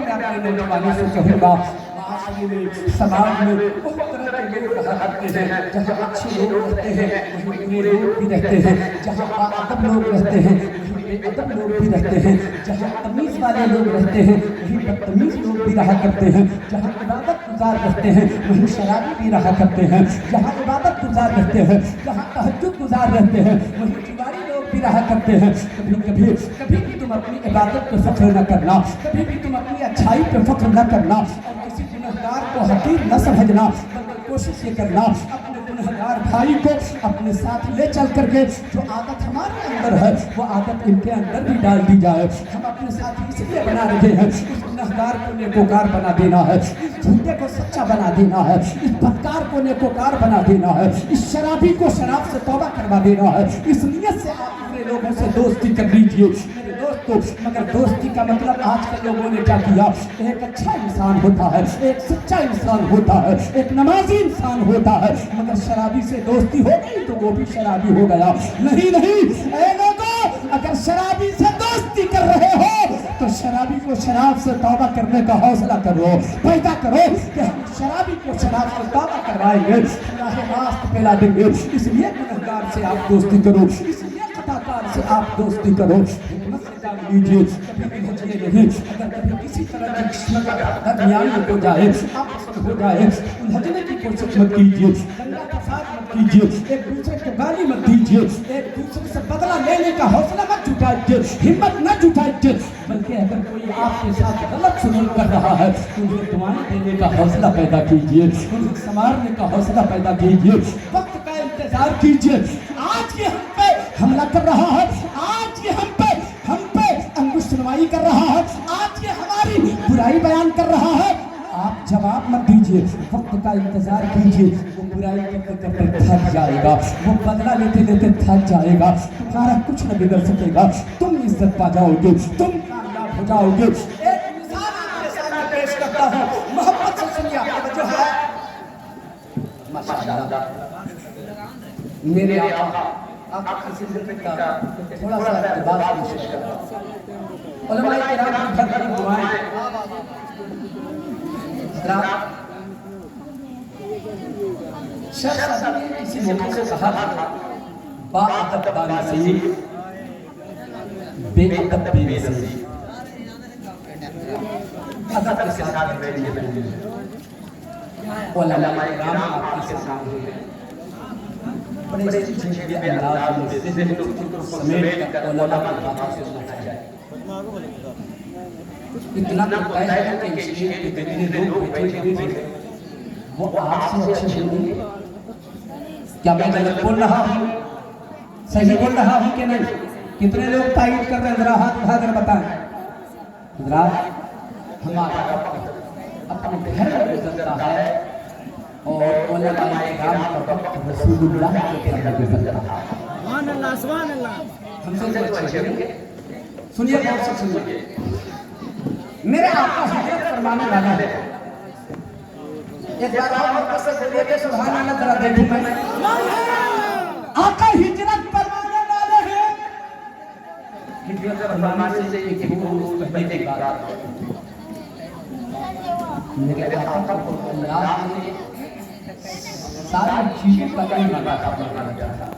میں اپنے نوجوانوں سے کہوں گا معاشرے میں سماج میں بہت طرح کے لوگ رہا کرتے ہیں، جہاں اچھے لوگ رہتے ہیں وہیں برے لوگ بھی رہتے ہیں، جہاں باادب لوگ رہتے ہیں وہیں بے ادب لوگ بھی رہتے ہیں، جہاں تمیز والے لوگ رہتے ہیں وہیں بدتمیز لوگ بھی رہا کرتے ہیں، جہاں عبادت گزار رہتے ہیں وہیں شرابی بھی رہا کرتے ہیں، جہاں عبادت گزار رہتے ہیں جہاں تہجد گزار رہتے ہیں وہیں جواری لوگ بھی رہا کرتے ہیں۔ کبھی بھی تم اپنی عبادت پہ فخر نہ کرنا، کبھی بھی تم اپنی اچھائی پہ فخر نہ کرنا اور کسی گنہگار کو حقیر نہ سمجھنا، بلکہ کوشش یہ کرنا اپنے گنہگار بھائی کو اپنے ساتھ لے چل کر کے جو عادت ہمارے اندر ہے وہ عادت ان کے اندر بھی ڈال دی جائے۔ ہم اپنے ساتھ اس لیے بنا رہے ہیں اس گنہگار کو نیکوکار بنا دینا ہے، اس جھوٹے کو سچا بنا دینا ہے، اس بدکار کو نیکوکار بنا دینا ہے، اس شرابی کو شراب سے توبہ کروا دینا ہے۔ اس نیت سے آپ اپنے لوگوں سے دوستی کر لیجئے میرے دوستو، مگر دوستی کا مطلب آج کل لوگوں نے کیا کیا، ایک اچھا انسان ہوتا ہے، ایک سچا انسان ہوتا ہے، ایک نمازی انسان ہوتا ہے، مگر شرابی سے دوستی ہو گئی تو وہ بھی شرابی ہو گیا۔ نہیں نہیں اے لوگوں، اگر شرابی سے دوستی کر رہے ہو تو شرابی کو شراب سے توبہ کرنے کا حوصلہ کرو، پیدا کرو کہ ہم شرابی کو شراب سے توبہ کروائیں گے، راہ راست پہ لا دیں گے۔ اس لیے گنہگار سے آپ دوستی کرو، اس لیے خطاکار سے آپ دوستی کرو۔ حکمت سے جان لیجیے، کبھی بھی ہجیے نہیں، اگر کبھی کسی طرح کی قسمت درمیان میں ہو جائے، آپس میں ہو جائے، الجھنے کی کوشش مت کیجیے، دنگا فساد مت کیجیے، ایک دوسرے کو گالی مت دیجیے، ایک دوسرے سے بدلہ لینے کا حوصلہ مت جٹائیے، ہمت نہ جٹائیے، بلکہ اگر کوئی آپ کے ساتھ غلط سلوک کر رہا ہے تو انہیں دعائیں دینے کا حوصلہ پیدا کیجیے، انہیں سنوارنے کا حوصلہ پیدا کیجیے، وقت کا انتظار کیجیے۔ آج یہ ہم پہ حملہ کر رہا ہے، آج یہ ہم پہ انگوش سنوائی کر رہا ہے، آج یہ ہماری برائی بیان کر رہا ہے، آپ جواب مت دیجیے، وقت کا انتظار کیجیے۔ وہ برائی کرتے کرتے تھک جائے گا، وہ بدلہ لیتے لیتے تھک جائے گا، تمہارا کچھ نہ بگڑ سکے گا، تم عزت پا جاؤ گے، تم کامیاب ہو جاؤ گے۔ ایک مثال آپ کے سامنے پیش کرتا ہوں، محبت سے سنیے، جو ہے ماشاءاللہ میرے آقا کی زندگی کا تھوڑا سا اقتباس پیش کرتا ہوں۔ علماء کرام کی بھر دعائیں شخص نے کسی موقع سے کہا تھا، با ادب بانسی، بے ادب بے وزی، ادب کے ساتھ بیٹھیے۔ علماء کرام آپ کے سامنے ہیں، بڑے چنچے انداز میں ذہن کو سمیٹ کر علماء کی باتوں سے سنایا جائے۔ اتنا تو طے ہے کہ اسٹیج پہ کتنے لوگ بیٹھے ہوئے تھے، وہ آپ سے اچھے ہوں گے؟ کیا میں غلط بول رہا ہوں؟ صحیح بول رہا ہوں کہ نہیں؟ کتنے لوگ تائید کر رہے ہیں؟ ذرا ہاتھ اٹھا کر بتائیں۔ حضرات، ہمارا وقت اپنے گھر میں گزرتا ہے اور علماء کرام کا وقت رسول اللہ کے گھر میں گزرتا ہے۔ سبحان اللہ، سبحان اللہ۔ ہم سے جو اچھے ہوں گے، سنیے غور سے سنیے، میرے آقا ہجرت فرمانے والا ہے۔ ایک بار آپ وقت سے بولیے کہ سبحان اللہ ذرا دیکھوں میں۔ آقا ہجرت فرمانے والے ہیں۔ ہجرت فرمانے سے ایک روز پہلے کی بات ہے، میرے آقا کو اللہ نے ساری چیزوں کا علم عطا فرمایا تھا۔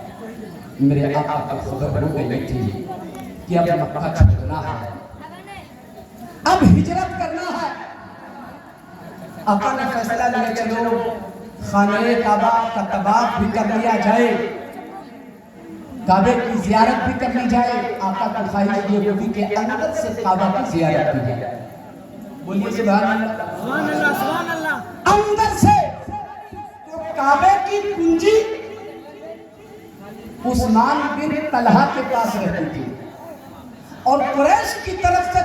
میرے آقا کو خبر ہو گئی تھی کہ اب مکہ چھوڑنا ہے، اب ہجرت کرنا ہے۔ آقا نے فیصلہ لیا چلو خانہ کعبہ کا طواف بھی کر لیا جائے، کعبے کی زیارت بھی کر لی جائے۔ آقا کی خواہش یہ ہوئی کہ اندر سے کعبہ کی زیارت کی جائے۔ بولیے سبحان اللہ، سبحان اللہ، سبحان اللہ۔ اندر سے تو کعبے کی کنجی عثمان بن طلحہ کے پاس رہتی تھی، اور قریش کی طرف سے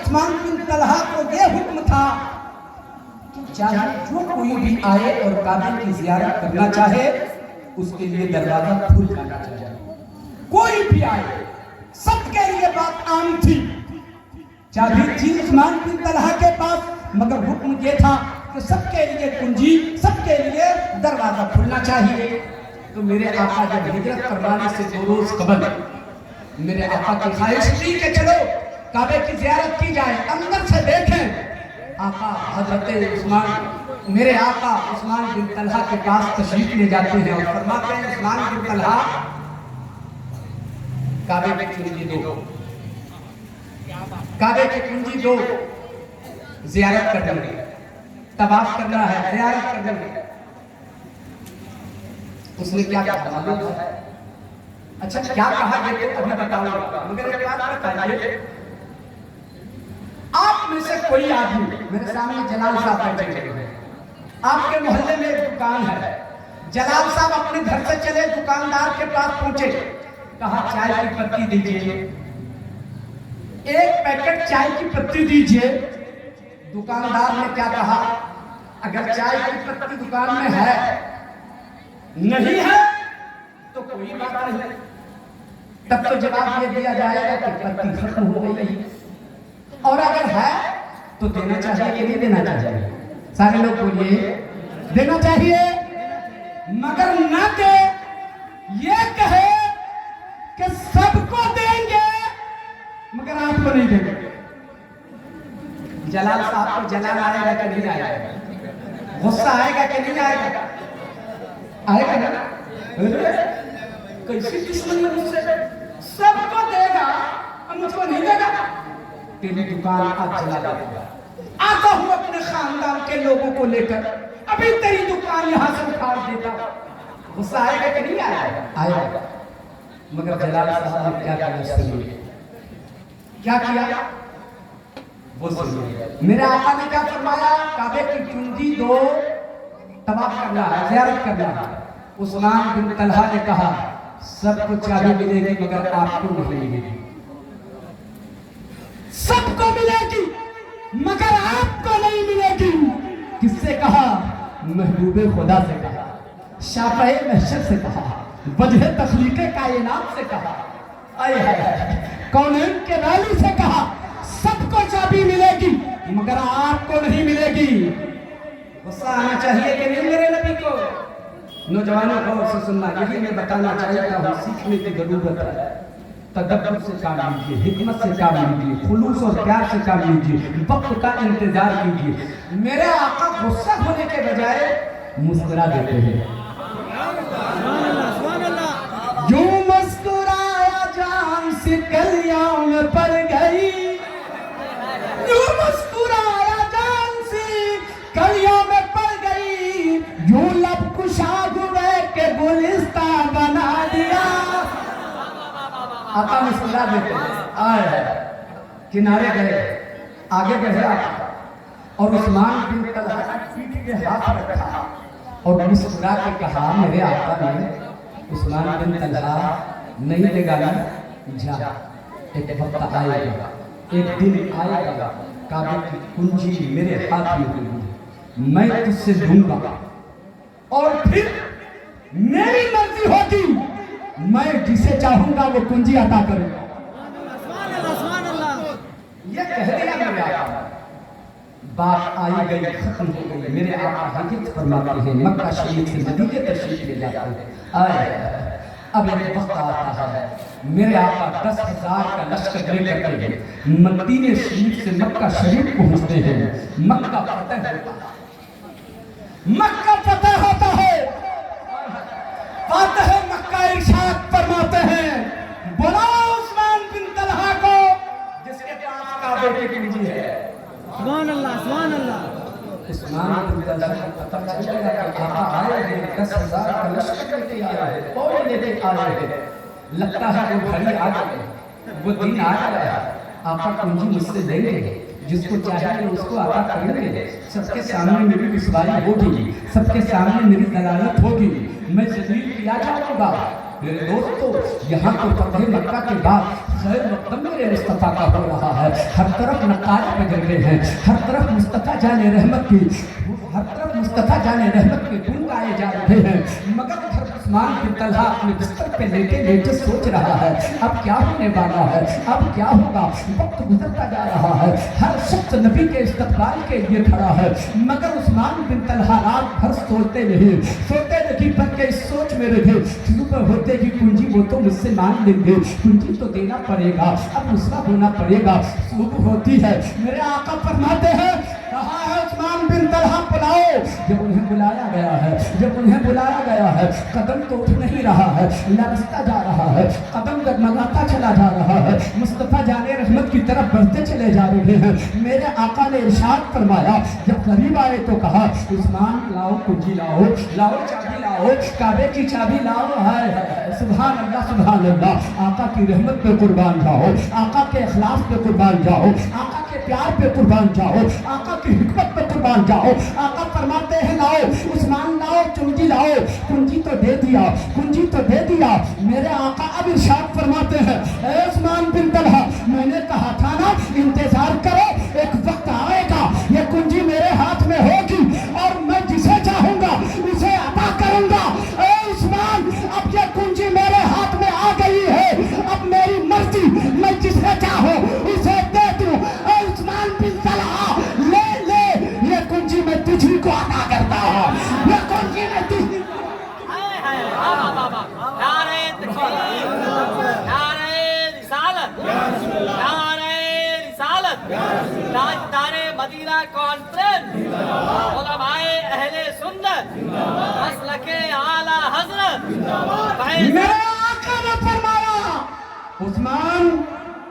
عثمان بن طلحہ کو یہ حکم تھا کہ چاہے جو کوئی بھی آئے اور کعبے کی زیارت کرنا چاہے اس کے لیے دروازہ کھل جانا چاہیے، کوئی بھی آئے۔ سب کے لیے بات عام تھی، چابی تھی عثمان بن طلحہ کے پاس، مگر حکم یہ تھا کہ سب کے لیے کنجی، سب کے لیے دروازہ کھلنا چاہیے۔ تو میرے آقا جب ہجرت کروانے سے 2 روز قبل میرے آقا کی خواہش تھی کہ چلو کعبے کی زیارت کی جائے، اندر سے دیکھیں آقا حضرت عثمان میرے آقا عثمان بن طلحہ کے پاس تشریف لے جاتے ہیں اور فرماتے ہیں عثمان بن طلحہ کعبے کی کنجی دو، کعبے کی کنجی دو، زیارت کرنی ہے، طواف کرنا ہے، زیارت کرنی ہے۔ اس نے کیا کہا معلوم ہے؟ اچھا کیا کہا یہ تو ابھی بتاؤں گا، مگر ایک بات بتائیے، آپ میں سے کوئی آدمی میرے سامنے جلال صاحب بیٹھے ہیں، آپ کے محلے میں ایک دکان ہے، جلال صاحب اپنے گھر سے چلے دکاندار کے پاس پہنچے، کہا چائے کی پتی دیجئے، ایک پیکٹ چائے کی پتی دیجئے۔ دکاندار نے کیا کہا؟ اگر چائے کی پتی دکان میں ہے نہیں ہے تو کوئی بات نہیں، تب تو جواب یہ دیا جائے گا کہ پتی ختم ہو گئی، اور اگر ہے تو دینا چاہیے کہ نہیں دینا چاہیے؟ سارے لوگ بولیے دینا چاہیے، مگر نہ کہ یہ کہے کہ سب کو دیں گے مگر آپ کو نہیں دیں گے۔ جلال صاحب کو جلال آئے گا کہ نہیں آئے گا؟ غصہ آئے گا کہ نہیں آئے گا؟ آئے گا نا؟ کیسی دشمنی ہے مجھ سے؟ سب کو دے گا اور مجھ کو نہیں دے گا؟ تیری دکان آج جلا دے گا، آتا ہوں اپنے خاندان کے لوگوں کو لے کر، ابھی تیری دکان یہاں سے اٹھار دیتا۔ غصہ آئے گا کہ نہیں آئے گا؟ آئے گا، مگر جلال صاحب نے کیا کیا سنیے، کیا کیا وہ سنیے۔ میرے آقا نے کیا فرمایا؟ کعبے کی کنجی دو، طواف کرنا ہے، زیارت کرنا ہے۔ عثمان بن طلحہ نے کہا سب کو چابی ملے گی مگر آپ کو نہیں ملے گی، سب کو ملے گی مگر آپ کو نہیں ملے گی۔ کس سے کہا؟ محبوب خدا سے کہا، شافع محشر سے کہا، وجہ تخلیق کائنات سے کہا، آئے کونین کے والی سے کہا سب کو چابی ملے گی مگر آپ کو نہیں ملے گی۔ غصہ آنا چاہیے کہ نہیں میرے نبی کو؟ نوجوانوں غور سے سننا، یہی میں بتانا چاہتا ہوں، سیکھنے کی ضرورت ہے۔ تدبر سے کام لیجیے، حکمت سے کام لیجیے، خلوص اور پیار سے کام لیجیے، وقت کا انتظار کیجیے۔ میرے آقا غصہ ہونے کے بجائے مسکرا دیتے ہیں، یوں مسکرایا جان سے کلیاں میں پڑ گئی، یوں مسکرایا جان سے کلیاں میں پڑ گئی، یوں لب کشا ہوئے کہ گلستہ بنا دیا۔ آقا مسکرا دیتے ہیں، آئے کنارے گئے، آگے بڑھے آقا، اور عثمان بن طلحہ کی پیٹھ پہ ہاتھ رکھا اور مسکرا کے کہا میرے آقا نے عثمان بن طلحہ نہیں لے گا نا، جا ایک وقت آئے گا، ایک دن آئے گا کعبے کی کنجی میرے ہاتھ میں ہوگی، میں تجھ سے لوں گا اور پھر میری مرضی ہوگی، میں جسے چاہوں گا وہ کنجی عطا کروں گا۔ یہ کہہ دیا میرے آقا، بات آئی گئی ختم ہو گئی۔ میرے آقا حضرت فرماتے ہیں مکہ شریف سے مدینے تشریف لے جاتے ہیں، آئے اب ایک وقت آتا ہے میرے آقا 10,000 کا لشکر لے کر کے مدینے شریف سے مکہ شریف پہنچتے ہیں، مکہ فتح ہوتا ہے، مکہ فتح ہوتا ہے، فاتح مکہ ارشاد فرماتے ہیں بلاؤ عثمان بن طلحہ کو جس کے پاس کعبے کی کنجی ہے۔ سبحان اللہ، سبحان اللہ۔ عثمان بن طلحہ کو پتہ چل گیا کہ آقا آئے ہیں، 10,000 کا لشکر لے کے آئے ہیں، فوج لے کے آئے ہیں، لگتا ہے وہ گھڑی آ گئی، وہ دن آ گیا، آقا کنجی مجھ سے لیں گے، جس کو چاہیے اس کو عطا کریں گے، سب کے سامنے میری رسوائی ہوگی، سب کے سامنے میری دلالت ہوگی، میں ذلیل کیا جاؤں گا۔ میرے دوستو یہاں تو فتح مکہ کے بعد خیر مقدم میرے مصطفیٰ کا ہو رہا ہے، ہر طرف نقائص بجھے رہے ہیں، ہر طرف مصطفیٰ جان رحمت کی، ہر طرف مصطفیٰ جان رحمت کے گن گائے جا رہے ہیں، مگر عثمان بن طلحہ اپنے بستر پہ لیٹے لیٹے سوچ رہا ہے اب کیا ہونے والا ہے، اب کیا ہوگا، وقت گزرتا جا رہا ہے، ہر شخص نبی کے استقبال کے لیے کھڑا ہے، مگر عثمان بن طلحہ رات بھر سوتے نہیں بلکہ اس سوچ میں رہے صبح ہوتے ہی کنجی وہ تو مجھ سے مانگ لیں گے، کنجی تو دینا پڑے گا، اب رسوا ہونا پڑے گا۔ صبح ہوتی ہے، میرے آقا فرماتے ہیں کہا बुलाया गया है, जब उन्हें बुलाया गया है, कदम तो उठ नहीं रहा है, लरसता जा रहा है, कदम डगमगाता चला जा रहा है, मुस्तफ़ा जाने रहमत की तरफ बढ़ते चले जा रहे हैं। मेरे आका ने इरशाद फरमाया, जब करीब आए तो कहा, उस्मान लाओ कुंजी लाओ, लाओ चाबी लाओ, काबे की चाबी लाओ। हाय हाय, सुभान अल्लाह सुभान अल्लाह। आका की रहमत पे कुर्बान जाओ, आका के इखलास पे कुर्बान जाओ, आका के प्यार पे कुर्बान जाओ, आका की हिकमत पे कुर्बान जाओ। आका फरमाते हैं लाओ उस्मान लाओ कुंजी लाओ, कुंजी तो दे दिया, कुंजी तो दे दिया। मेरे आका अब इरशाद फरमाते हैं, ए उस्मान बिन तलहा, मैंने कहा था ना इंतजार करो, एक वक्त आएगा ये कुंजी मेरे हाथ में होगी और मैं जिसे चाहूंगा उसे अता करूंगा। ए उस्मान, अब ये कुंजी मेरे हाथ में आ गई है, अब मेरी मर्जी, मैं जिसे चाहूं उसे दे दूं। ए उस्मान बिन तलहा, ले ले, ये कुंजी मैं तुझी को अता करता हूं, ये कुंजी मैं तुझी नारे तकबीर, नारे रिसालत, नारे रिसालत, ताजदारे मदीना कॉन्फ्रेंस, उलमाए अहले सुन्नत, मसलके आला हजरत, मेरे आका ने फरमाया, उस्मान,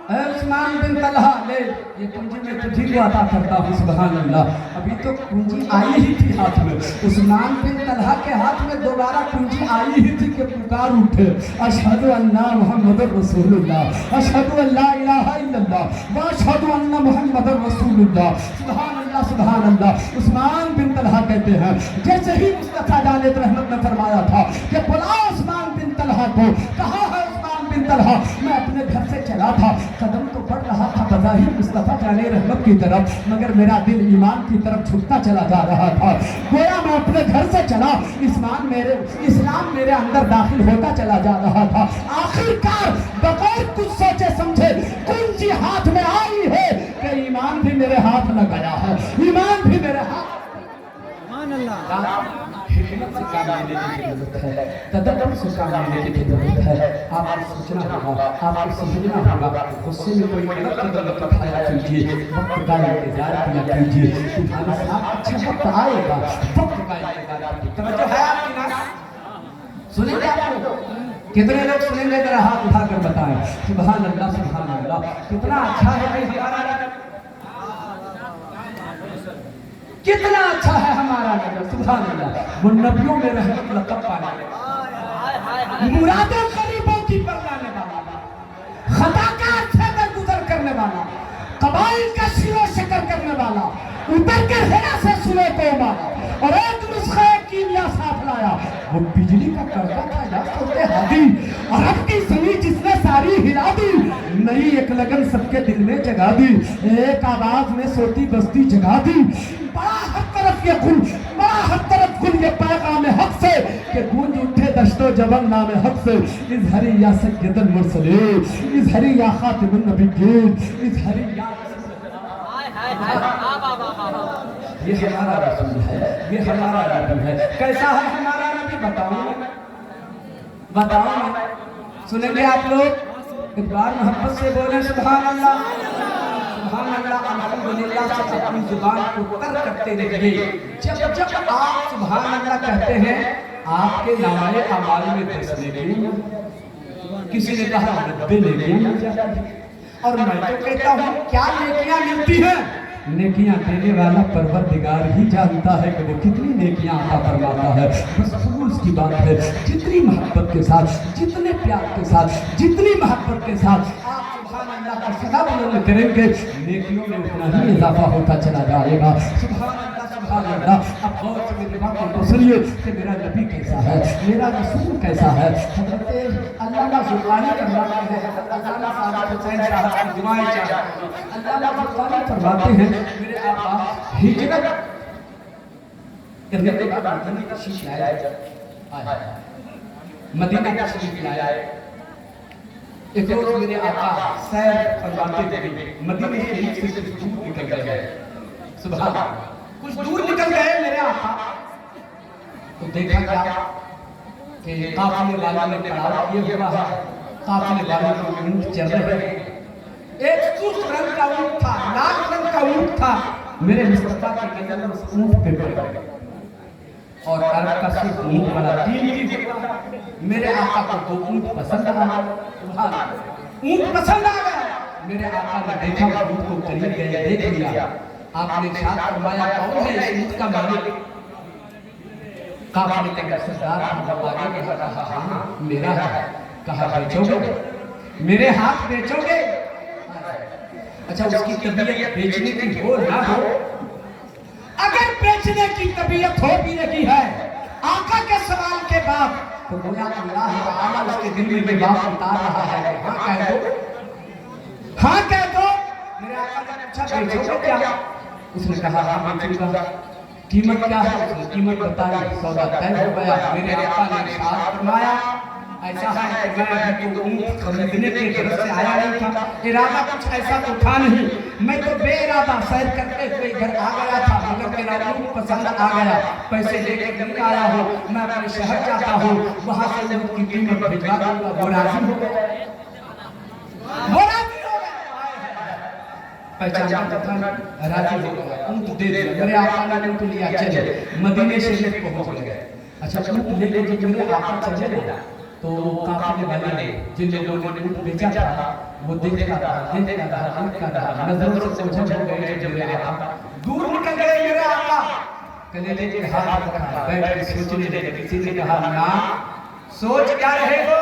ए उस्मान बिन तलहा, ले ये कुंजी मैं तुझी को अता करता हूँ। सुभान अल्लाह। अभी तो कुंजी आई ही थी हाथ में, उस्मान बिन तलहा के हाथ में दोबारा कुंजी आई ही थी कि पुकार उठे, अशहदु अन्ना मुहम्मदुर रसूलुल्लाह, अशहदु अल्ला इलाहा इल्लल्लाह व अशहदु अन्ना मुहम्मदुर रसूलुल्लाह। सुभान अल्लाह सुभान अल्लाह। उस्मान बिन तलहा कहते हैं, जैसे ही मुस्तफा जाने रहमत ने फरमाया था कि बुलाओ उस्मान बिन तलहा को, कहा है उस्मान बिन तलहा, मैं अपने घर से चला था, कदम तो बढ़ रहा था बज़ाहिर मुस्तफा जाने रहमत की तरफ, मगर मेरा दिल ईमान की तरफ झुकता चला जा रहा था। गोया मैं अपने घर से चला, इस्लाम मेरे अंदर दाखिल होता चला जा रहा था। आखिरकार बगैर कुछ सोचे समझे कुंजी हाथ में आई है कि ईमान भी मेरे हाथ में गया है, ईमान भी मेरे हाथ। सुभान अल्लाह। हिकमत से काम लेने की जरूरत है, तदब्बर से काम लेने की जरूरत है। आपको सोचना होगा, आपको समझना होगा। गुस्से में कोई गलत कदम मत उठाया कीजिए, वक्त का इंतजार किया कीजिए। तुम्हारे साथ अच्छा वक्त आएगा, वक्त का इंतजार कीजिए। तवज्जो है आपकी ना? सुनेंगे आप लोग? कितने लोग सुनेंगे? जरा हाथ उठाकर बताएं। सुभान अल्लाह सुभान अल्लाह। कितना अच्छा है भाई हमारा नबी, कितना अच्छा है हमारा नबी। सुभान अल्लाह। वो नबियों में रहमत लक़ब पाने वाला, मुरादों करीबों की परवाने वाला, खता का अच्छे से गुजर करने वाला, कबाइल का शिरो शकर करने वाला, उतर के हेरा से सुने को मारा और एक नुस्खे कीमिया साथ लाया। वो बिजली का करता था या सोते हादी, अरब की जमीन जिसने सारी हिला दी, नई एक लगन सबके दिल में जगा दी, एक आवाज में सोती बस्ती जगा दी। बड़ा हर तरफ ये गुल, बड़ा हर तरफ गुल ये पैगाम हक से कि गूंज उठे दश्तो जबल नाम हक से, इज़हरी या सय्यदुल मुरसलीन, इज़हरी या खातिमुन नबिय्यीन, इज़हरी या। ये हमारा रसूल है, ये हमारा नबी है। कैसा है हमारा नबी बताओ, बताओ। सुनेंगे आप लोग? एक बार मोहब्बत से बोले सुभान अल्लाह सुभान अल्लाह। अल्हम्दुलिल्लाह से अपनी जुबान को तर करते रहिए। जब जब आप सुभान अल्लाह कहते हैं, आपके नामाए अमाल में 10 नेकियां, किसी ने कहा 90 नेकियां मिल जाती हैं। और मैं तो कहता हूँ क्या नेकियां मिलती हैं? नेकियां देने वाला परवरदिगार ही जानता है कि वो कितनी नेकियां अता फरमाता है। बस अफसोस की बात है, जितनी मोहब्बत के साथ, जितने प्यार के साथ, जितनी मोहब्बत के साथ आप सुभान अल्लाह का सदा बुलंद करेंगे, नेकियों में उतना ही इजाफा होता चला जाएगा। सुभान अल्लाह सुभान अल्लाह। अब गौर से मेरी बात को सुनिए कि मेरा नबी कैसा है, मेरा रसूल कैसा है। हज़रत अल्लामा ज़ुरक़ानी फरमाते हैं, अल्लामा सादिक़ हुसैन साहब की दुआएं चाहते हैं। अल्लामा ज़ुरक़ानी फरमाते हैं, मेरे आका हिजरत करने के बाद मदीना तशरीफ लाए, मदीना तशरीफ लाए। एक रोज मेरे आका सैर फरमाते थे, मदीने शरीफ से कुछ दूर निकल गए। सुभान अल्लाह, कुछ दूर निकल गए मेरे आका, तो देखा क्या कि काफिले वालों ने पड़ाव किए हुआ है, काफिले वालों को ऊंट चल रहे हैं। एक सुर्ख रंग का ऊंट था, लाल रंग का ऊंट था। मेरे मुस्तफा की नजर उस ऊंट पे पड़ गई। और अरब का सिर्फ ऊँट वाला कीमती होता है। मेरे आका को तो ऊँट पसंद आ गया, ऊँट पसंद आ गया। मेरे आका ने देखा ऊँट को करीब गए, देख लिया। आपने इरशाद फरमाया कौन है इस ऊँट का मालिक? काफिले का सरदार आगे कहा हाँ मेरा है। कहा बेचोगे? मेरे हाथ बेचोगे? अच्छा उसकी तबीयत बेचने की हो ना हो, अगर बेचने की तबीयत हो भी रही है आका के सवाल के बाद तो गोया अल्लाह ताला उसके दिल में ये बात उतार रहा है हाँ कह दो, हाँ कह दो। मेरे आका ने पूछा बेचोगे क्या? उसने कहा हाँ बेचूंगा। कीमत क्या है? उसने कीमत बताई, सौदा तय हो गया। मेरे आका ने इरशाद फरमाया ऐसा है कि मैं अभी तो ऊँट खरीदने के घर से आया नहीं था, इरादा कुछ ऐसा तो था नहीं, मैं तो बेइरादा सैर करते हुए घर आ गया था, मगर मेरा ऊँट पसंद आ गया, पैसे लेकर नहीं आया हूँ, मैं अपने शहर जाता हूँ, वहाँ से ऊँट की कीमत भिजवा दूंगा। वो राजी हो गया, वो राजी हो गया, पहचान था, राजी हो गया, ऊँट दे दिया। मेरे आका ने ऊँट लिया, चले मदीने शरीफ पहुँच गए। अच्छा ऊँट लेके जब मेरे आका चले तो काफिले वाले ने जिन लोगों ने ऊँट बेचा था वो देखता रहा, नजरों से ओझल हो गए। जब मेरे आका दूर निकल गए, मेरे आका कलेजे के हाथ रखा, बैठ के सोचने लगे। किसी ने कहा ना सोच क्या रहे हो,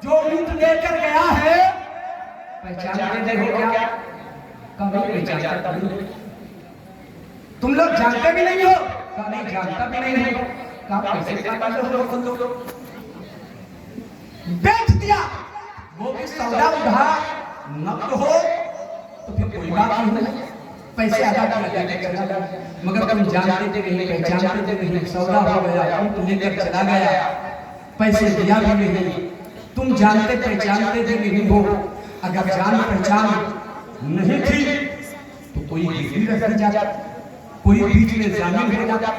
जो ऊँट लेकर गया है पहचानते नहीं हो क्या? कभी पहचानता नहीं, तुम लोग जानते भी नहीं हो? कहा नहीं जानता भी नहीं हो। कहा कैसे जानते हो? बेच दिया, वो भी सौदा उधार नकद हो तो फिर कोई बात नहीं, पैसे अदा किया, मगर तुम जानते नहीं, पहचानते नहीं, सौदा हो गया, ऊँट लेकर चला गया, पैसे दिया भी नहीं, तुम जानते पहचानते भी नहीं हो। अगर जान पहचान नहीं थी तो कोई गिरवी रख जाता, कोई बीच में जामिन हो जाता,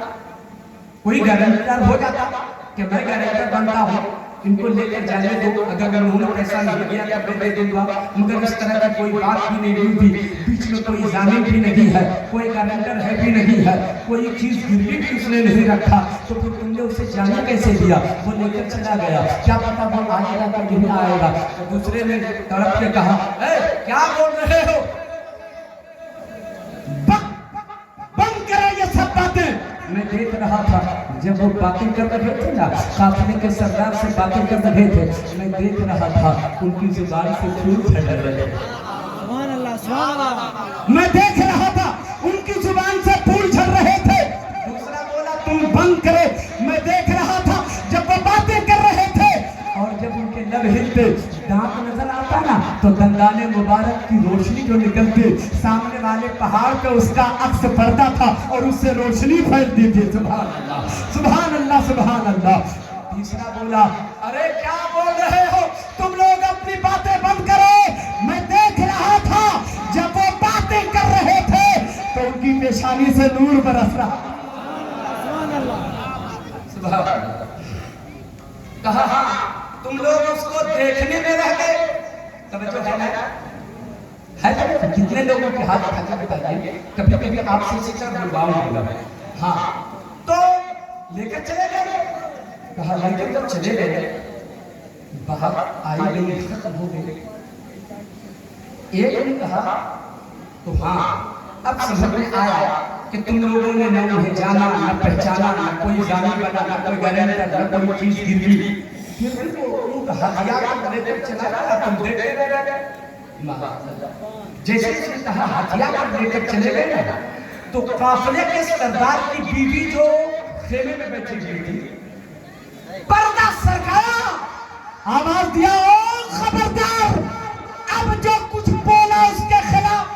कोई गारंटर हो जाता कि मैं गारंटर बनता हूँ, इनको लेकर जाने दो, अगर उन्होंने पैसा नहीं दिया तो मैं दे दूंगा। मगर इस तरह की कोई बात भी नहीं हुई थी, बीच में कोई जामिन भी नहीं है, कोई गारंटर है भी नहीं है, कोई चीज गिरवी भी उसने नहीं रखा, तो फिर तुमने उसे जाने कैसे दिया? वो लेकर चला गया, क्या पता वो आएगा कि नहीं आएगा। दूसरे ने तड़प के कहा क्या बोल रहे हो, बंद करो ये सब बातें। मैं देख रहा था जब वो बातें कर रहे थे ना, काफिले के सरदार से बातें कर रहे थे, मैं देख रहा था उनकी जुबान से फूल झड़ रहे थे। सुभान अल्लाह, सुभान अल्लाह। मैं देख रहा था उनकी जुबान से फूल झड़ रहे थे। दूसरा बोला तुम बंद करे। मैं देख रहा था जब वो बातें कर रहे थे और जब उनके लब हिलते, दांत नजर आता ना, तो दंदाने मुबारक की रोशनी जो निकलती, सामने वाले पहाड़ पे उसका अक्स पड़ता था और उससे रोशनी फैलती थी। सुभान अल्लाह, सुभान अल्लाह, सुभान अल्लाह। तीसरा बोला अरे क्या बोल रहे हो तुम लोग, अपनी बातें बंद करो। मैं देख रहा था जब वो बातें कर रहे थे तो उनकी पेशानी से नूर बरस रहा। सुभान अल्लाह, सुभान अल्लाह। कहा हाँ तुम लोग उसको देखने में रह गए। तवज्जो है ना? है कितने लोगों के हाथ उठा के बताइए, कभी कभी आपसे शिक्षा बुलवाऊंगा। हाँ तो लेकर चले गए। कहा लेकर जब चले गए, बाहर आई गई, खत्म हो गई। एक ने कहा तो हाँ अब समझ में आया कि तुम लोगों ने न उन्हें जाना, न पहचाना, न कोई जानी बना, न कोई गारंटर, न कोई चीज गिरवी, फिर भी वो हथियार लेकर चला गया, तुम देखते रह गए। जैसे इसने कहा हथियार लेकर चले गए ना, तो काफिले के सरदार की बीवी जो खेमे में बैठी हुई थी, पर्दा सरकाया, आवाज दिया ओ खबरदार, अब जो कुछ बोला उसके खिलाफ,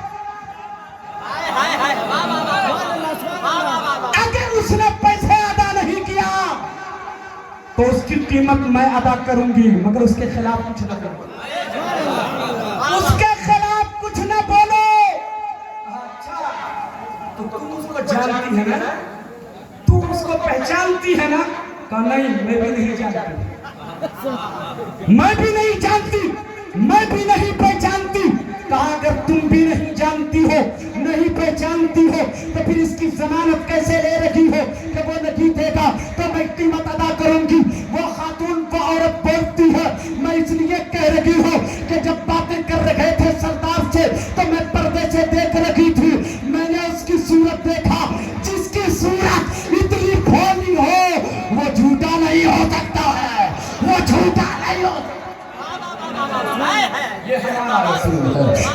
अगर उसने पैसे अदा नहीं किया तो उसकी कीमत मैं अदा करूंगी, मगर उसके खिलाफ कुछ न करूंगा, उसके खिलाफ कुछ न बोलो। अच्छा तो तुम उसको जानती है ना, तुम उसको पहचानती है ना? कहा नहीं मैं भी नहीं जानती, मैं भी नहीं जानती, मैं भी नहीं पहचानती। कहा अगर तुम भी नहीं जानती हो, नहीं पहचानती हो, तो फिर इसकी जमानत कैसे ले रही हो कि वो नहीं देगा?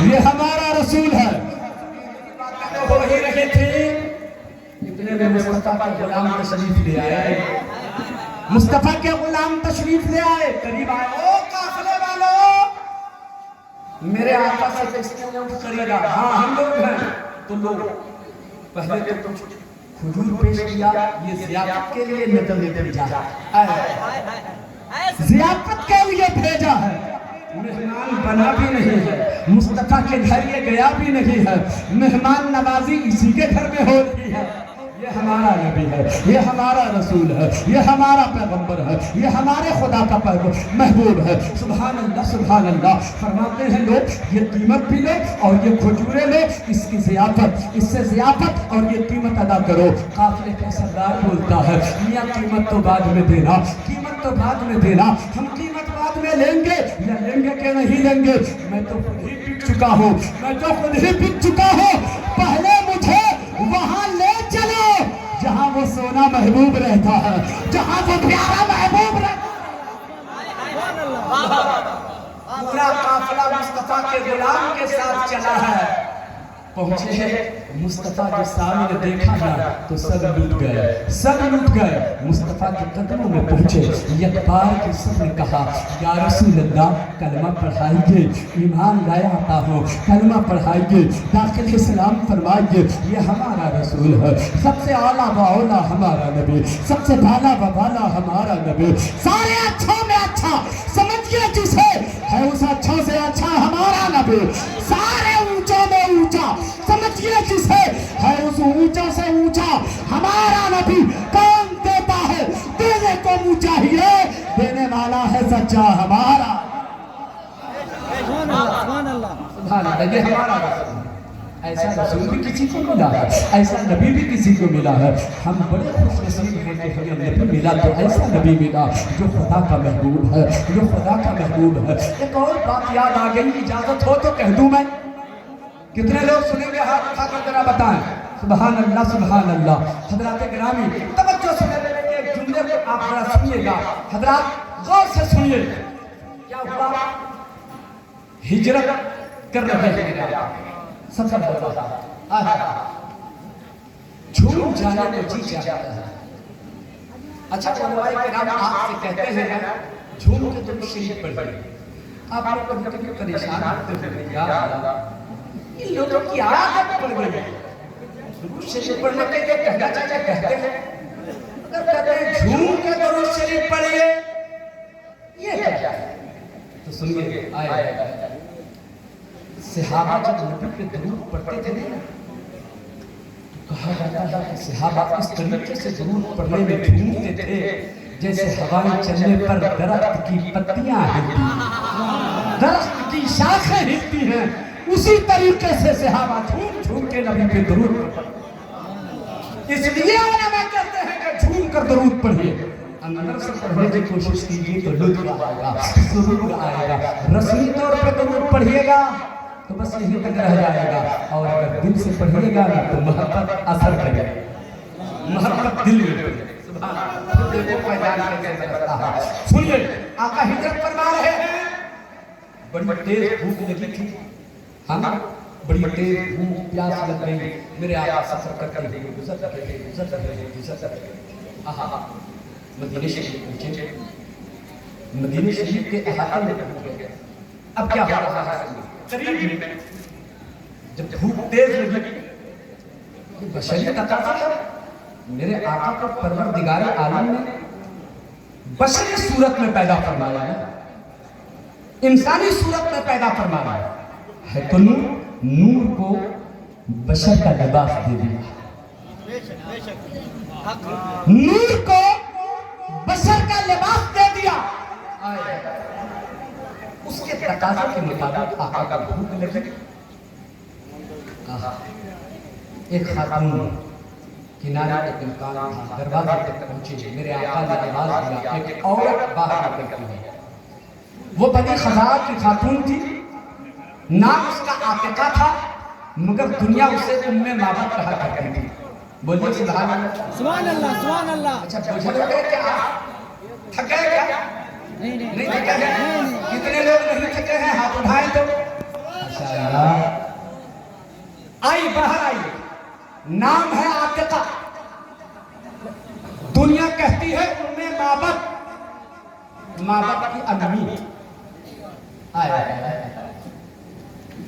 یہ ہمارا رسول ہے. وہ وہی رہے تھے اتنے میں مصطفیٰ کے غلام تشریف لے آئے. مصطفیٰ کے غلام تشریف لے آئے, قریب آئے. او قافلے والو, میرے آقا سے کس نے اٹھ خریدا؟ ہاں ہم لوگ ہیں. تو لوگ پہلے تو کھجور پیش کیا, یہ ضیافت کے لیے نظر میں بھیجا ہے, ضیافت کے لیے بھیجا ہے. مہمان بنا بھی نہیں ہے, مصطفیٰ کے گھر یہ گیا بھی نہیں ہے. مہمان نوازی اسی کے گھر میں ہو رہی ہے. یہ ہمارا نبی ہے, یہ ہمارا رسول ہے, یہ ہمارا پیغمبر ہے, یہ ہمارے خدا کا محبوب ہے. سبحان اللہ سبحان اللہ. فرماتے ہیں لوگ یہ قیمت بھی لو اور یہ کھجورے لو, اس کی ضیافت, اس سے ضیافت اور یہ قیمت ادا کرو. قافلے کا سردار بولتا ہے میاں قیمت تو بعد میں دینا, قیمت تو بعد میں دینا. ہم قیمت بعد میں لیں گے یا لیں گے کہ نہیں لیں گے؟ میں تو خود ہی بک چکا ہوں, میں تو خود ہی بک چکا ہوں. پہلے مجھے وہاں لے چلو جہاں وہ سونا محبوب رہتا ہے, جہاں وہ پیارا محبوب رہتا ہے. پورا قافلہ مصطفیٰ کے غلام کے ساتھ چلا ہے. پہنچے ہیں مصطفیٰ کے سامنے, دیکھا گیا تو سب لوٹ گئے, سب لوٹ گئے. مصطفیٰ کے قدموں میں پہنچے, یک بار کے سب نے کہا یا رسول اللہ کلمہ پڑھائیے, ایمان لایا آتا ہوں, کلمہ پڑھائیے, داخل اسلام فرمائیے. یہ ہمارا رسول ہے, سب سے اعلیٰ و اولیٰ ہمارا نبی, سب سے بالا و بالا ہمارا نبی, سارے اچھوں میں اچھا سمجھئے جسے ہے, اس اچھوں سے اچھا ہمارا نبی. سارے اونچوں میں اونچا سمجھئے جسے ہے, اس اونچوں سے اونچا ہمارا نبی. کون دیتا ہے؟ دینے کو منہ چاہیے, دینے والا ہے سچا ہمارا. سبحان اللہ سبحان اللہ. سبحان اللہ. یہ ہمارا رسول, ایسا رسول بھی کسی کو ملا ہے, ایسا نبی بھی کسی کو ملا ہے. ہم بڑے خوش نصیب ہیں کہ ہمیں نبی ملا, تو ایسا نبی ملا جو خدا کا محبوب ہے, جو خدا کا محبوب ہے. ایک اور بات یاد آ گئی, اجازت ہو تو کہہ دوں میں. کتنے لوگ سنیں گے ہاتھ اٹھا کر ذرا بتائیں. سبحان اللہ سبحان اللہ. حضرات گرامی توجہ سے میرے ایک جملے کو آپ ذرا سنیے گا, حضرات غور سے سنیے. کیا ہوا؟ ہجرت کر رہے ہیں, سفر ہو رہا ہے, جھوم جانے کو جی چاہتا ہے. اچھا علماء کرام آپ سے کہتے ہیں جھوم کے تم شریف پڑھیے. آپ لوگ کبھی کبھی پریشان ہوتے ہیں, یا اللہ ان لوگوں کی عادت پڑ گئی ہے درود شریف پڑھنے کے لیے کہنا چاہیے, کہتے ہیں اگر کہتے ہیں جھوم کے درود شریف پڑھیے, یہ کیا ہے؟ تو سنیے آئے صحابہ جب نبی پہ درود پڑھتے تھے نا, تو کہا جاتا ہے کہ صحابہ اس طریقے سے درود پڑھنے میں جھومتے تھے جیسے ہوائیں چلنے پر درخت کی پتیاں ہلتی ہیں, درخت کی شاخیں ہلتی ہیں, اسی طریقے سے صحابہ جھوم جھوم کے نبی پہ درود پڑھتے. اس لیے علماء کہتے ہیں کہ جھوم کر درود پڑھیے. اندر سے پڑھنے کی کوشش کیجیے تو لطف آئے گا, سرور آئے گا. رسمی طور پہ درود پڑھیے گا تو بس یہی تک رہ جائے گا, اور اگر دل سے پڑھیے گا نا تو محبت اثر کرے گا, محبت دل میں پڑھیے. سبحان اللہ. دیکھو پیدان کیسے کرتا ہے. سنیے آقا ہجرت فرما رہے ہیں, بڑی تیز بھوک لگی تھی, ہاں بڑی تیز بھوک پیاس لگ گئی. میرے آقا سفر کرتے ہوئے گزر رہے. مدینہ شریف پہنچے, مدینہ شریف کے احاطے میں پہنچ گئے. اب کیا ہو رہا ہے؟ قریب میں جب بھوک تیز لگی, یہ بشری تقاضا ہے. میرے آقا کو پروردگار عالم نے بشری صورت میں پیدا فرمایا ہے, انسانی صورت میں پیدا فرمایا ہے, تو نور کو بشر کا لباس دے دیا. نور کو بشر کا لباس دے دیا. اس کے تقاضے کے مطابق آقا کا بھوک لگی. ایک خاتون کنارے کے مکان تھا, دروازے تک پہنچے. میرے آقا نے آواز دیا, ایک عورت باہر نکلتی ہے. وہ بنی خزاعہ کی خاتون تھی, نام اس کا عاتقہ تھا, مگر دنیا اسے ام معبد کہا کرتی تھی. بولیے سبحان اللہ سبحان اللہ سبحان اللہ. اچھا بجھل گئے کیا؟ تھک گئے کیا؟ نہیں تھکے ہیں. کتنے لوگ نہیں تھکے ہیں؟ ہاتھ اٹھائیں تو माशाअल्लाह। आई बाहर आई, नाम है आतिका। दुनिया कहती है उम्मे माबद, माबद की अम्मी। आए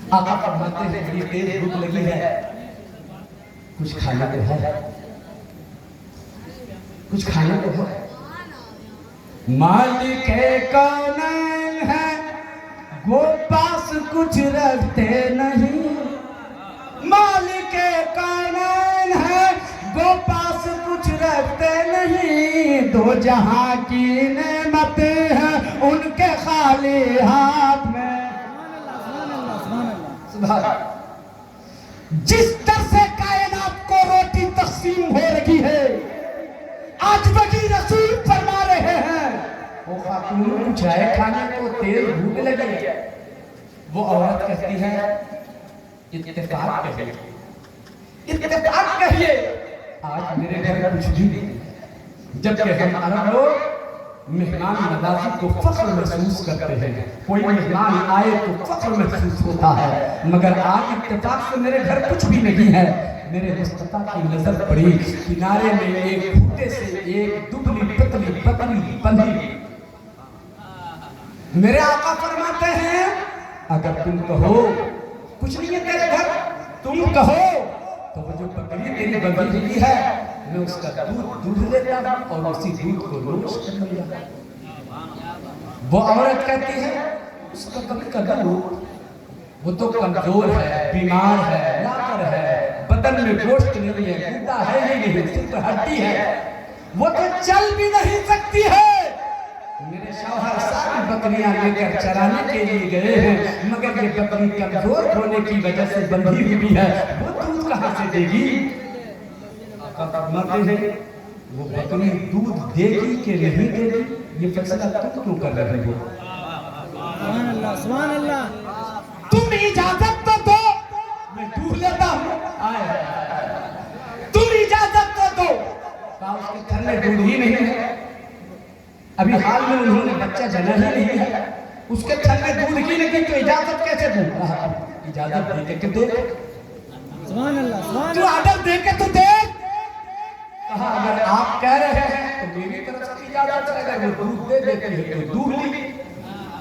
आका फरमाते हैं बड़ी तेज भूख लगी है, कुछ खाने को है, कुछ खाने को है। मालिक कौनैन है वो पास कुछ रखते नहीं, मालिक कौनैन है वो पास कुछ रखते नहीं, दो जहां की नेमतें हैं उनके खाली हाथ में। जिस तरह से कायनात को रोटी तकसीम हो रही है, आज वही रसूल फरमा रहे हैं वो खातून कुछ है खाने को, तेज भूख लगी है। वो औरत कहती है इत्तेफाक कहिए, इत्तेफाक कहिए, आज मेरे घर कुछ भी नहीं। जबकि हम अरब लोग मेहमान नवाजी को फख्र महसूस करते हैं, कोई मेहमान आए तो फख्र महसूस होता है, मगर आज इत्तेफाक से मेरे घर कुछ भी नहीं है। मेरे मुस्तफा की नजर पड़ी, किनारे में एक खूंटे से एक दुबली पतली बकरी बंधी। मेरे आका फरमाते हैं अगर तुम कहो कुछ नहीं है तेरे घर, तुम कहो तो वो जो बकरी तेरी बंधी हुई है मैं उसका दूध लेता हूं और उसी दूध को नोश कर लिया। वो औरत कहती है उसका बकरी का दूध, वो तो कमजोर है, बीमार है, लाकर है, बदन में गोश्त नहीं है, गुदा है ही नहीं, सिर्फ हड्डी है, वो तो चल भी नहीं सकती है। मेरे शौहर सारी बकरियां लेकर चराने के लिए गए हैं, मगर ये बकरी कमजोर होने की वजह से बंधी हुई है, वो दूध कहां से देगी? फरमाते हैं वो बकरी दूध देगी कि नहीं देगी ये फैसला तुम क्यों कर रहे हो? सुभान अल्लाह, सुभान अल्लाह। तुम इजाजत तो दो, मैं दूध लेता हूं। तुम इजाजत तो दो। उसके घर में दूध ही नहीं है, अभी हाल में उन्होंने बच्चा जना ही नहीं है, उसके घर में दूध ही नहीं, तो इजाजत कैसे दो? इजाजत दे के दे, सुभान अल्लाह, सुभान तू आर्डर दे के तू दे। कहा अगर आप कह रहे हैं तो मेरी तरफ से इजाजत है, अगर वो दूध दे देते हैं तो दूध ली।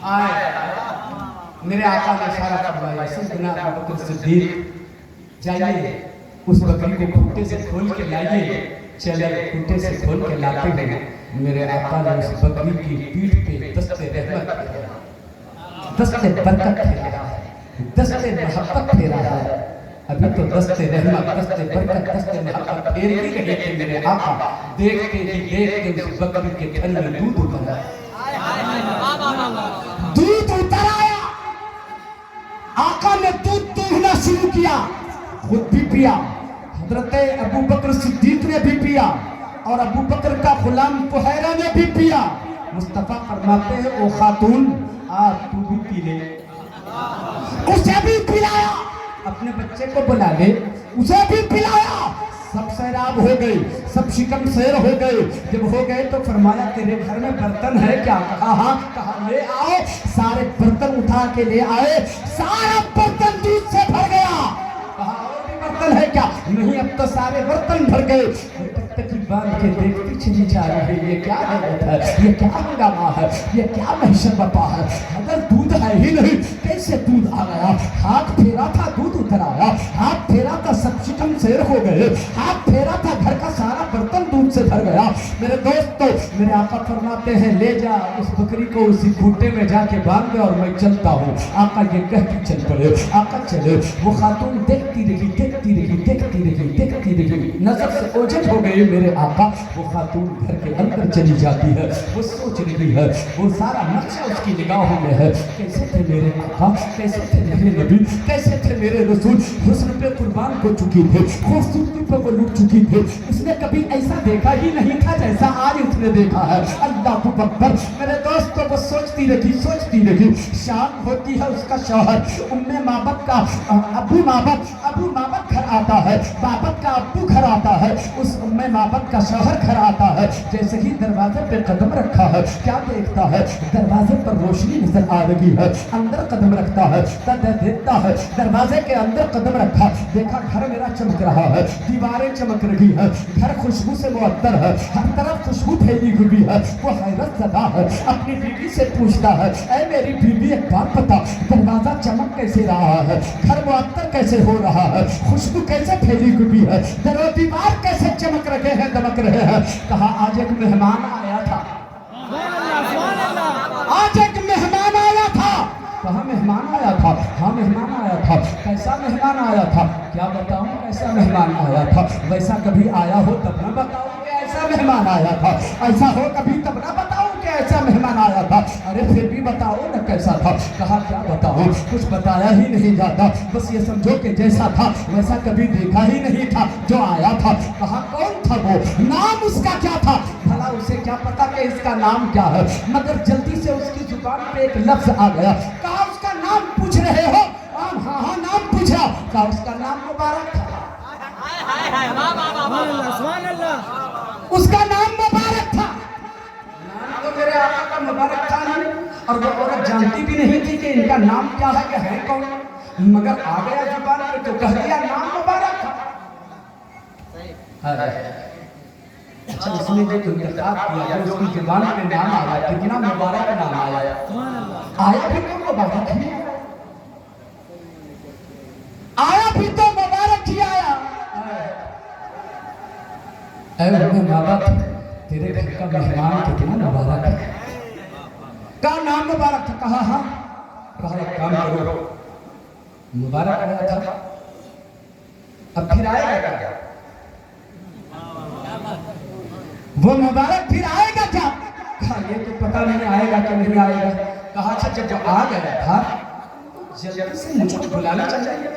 आए मेरे आका ने इशारा फरमाया सैयदना अबू बकर सिद्दीक जाइए उस बकरी को खूंटे से खोल के लाइए। चले खूंटे से खोल के लाते हैं, मेरे आका ने उस बकरी की पीठ पे दस्ते रहमत, दस्ते बरकत फेरा है, दस्ते मोहब्बत फेरा है। अभी तो दस्ते रहमत, दस्ते बरकत, दस्ते मोहब्बत फेर ही रहे थे मेरे आका। देखते ही देखते उस बकरी के थन में दूध उतर आया, दूध उतर आया। आका ने दूध दूहना शुरू किया, खुद भी पिया, हजरत अबू बकर सिद्दीक ने भी पिया और अबू बकर का गुलाम तुहैरा ने भी पिया। मुस्तफा फरमाते हैं ओ खातून आप तू भी पी ले। उसे भी पिलाया, अपने बच्चे को बुला ले, उसे भी पिलाया। सब सैराब हो गए, सब शिकम शेर हो गए। जब हो गए तो फरमाया तेरे घर में बर्तन है क्या? कहा हाँ। कहा ले आओ। सारे बर्तन उठा के ले आए, सारा बर्तन दूध से भर गया। कहा और भी बर्तन है क्या? नहीं, अब तो सारे बर्तन भर गए। बांध के देखती चली जा रही है, ये क्या है, ये क्या हंगामा है, ये क्या महशर बपा है? अगर दूध है ही नहीं कैसे दूध आ गया? हाथ फेरा था दूध उतर आया, हाथ फेरा था सब चिकन शेर हो गए, हाथ फेरा था घर का सारा बर्तन दूध से भर गया। मेरे दोस्तों मेरे आका फरमाते हैं ले जा उस बकरी को उसी खूंटे में जाके बांध दे और मैं चलता हूँ। आका ये कह के चल पड़े। आका चले, वो खातून देखती रही, देखती रही, देखती रही, देखती रही, नजर से ओझल हो गए मेरे आका। वो खातून घर के अंदर चली जाती है, वो सोच रही है, वो सारा नक्शा उसकी निगाहों में है। कैसे थे मेरे आका, कैसे थे मेरे नबी, कैसे थे मेरे रसूल, हुस्न पे कुर्बान हो चुकी थे, खूबसूरती पे वो लुट चुकी थे। उसने कभी ऐसा देखा ही नहीं था जैसा आज उसने देखा है। अल्लाह अकबर। मेरे दोस्तों वो सोचती रही, सोचती रही। शाम होती है, उसका शौहर उम्मे माबद का अबू माबद घर आता है, बापत का अब्बू घर आता है, उस में बापत का शौहर घर आता है। जैसे ही दरवाजे पे कदम रखा है, क्या देखता है? दरवाजे पर रोशनी नजर आ रही है। अंदर कदम रखता है, तब देखता है दरवाजे के अंदर कदम रखा, देखा घर मेरा चमक रहा है, दीवारें चमक रही है, घर खुशबू से मुअत्तर है, हर तरफ खुशबू फैली हुई है। वो हैरत ज़दा है, अपनी बीवी से पूछता है, ऐ मेरी बीवी एक बात बता, दरवाजा चमक कैसे रहा है, घर मुअत्तर कैसे हो रहा है, खुशबू कैसे फैली हुई है, दरो दीवार कैसे चमक रहे हैं, दमक रहे हैं। कहा आज एक मेहमान आया था, आज एक मेहमान आया था। कहा मेहमान आया था? हाँ मेहमान आया था। कैसा मेहमान आया था? क्या बताऊं कैसा मेहमान आया था? वैसा कभी आया हो तब ना बताऊं कि ऐसा मेहमान आया था, ऐसा हो कभी तब ना बताऊं कि ऐसा मेहमान आया था। अरे फिर भी बताओ ना कैसा था। कहा क्या बताऊं, कुछ बताया ही नहीं जाता, बस ये समझो कि जैसा था वैसा कभी देखा ही नहीं था जो आया था। कहा कौन था वो, नाम उसका क्या था? भला उसे क्या पता कि इसका नाम क्या है, मगर जल्दी से उसकी जुबान पे एक लफ्ज आ गया। कहा उसका नाम पूछ रहे हो? हाँ हाँ नाम पूछा। कहा उसका नाम मुबारक था। सुभान अल्लाह। उसका नाम मुबारक था। नाम तो मेरे आका का मुबारक था नहीं, और वो औरत जानती भी नहीं थी कि इनका नाम क्या है कि है कौन, मगर आ गया जुबान पे तो कह दिया नाम मुबारक था। अच्छा उसने जो इंतखाब किया, जो उसकी जुबान पे नाम आया, कितना मुबारक नाम आया, आया भी तो मुबारक ही आया, भी तो मुबारक ही आया। माँ बाप तेरे घर का मेहमान कितना मुबारक है। का नाम मुबारक था? कहा हाँ। कहा एक काम करो, मुबारक आया था, अब फिर आएगा क्या? वो मुबारक फिर आएगा क्या? कहा ये तो पता नहीं आएगा कि नहीं आएगा। कहा अच्छा जब वो आ गया था जल्दी से मुझको बुलाना चाहिए।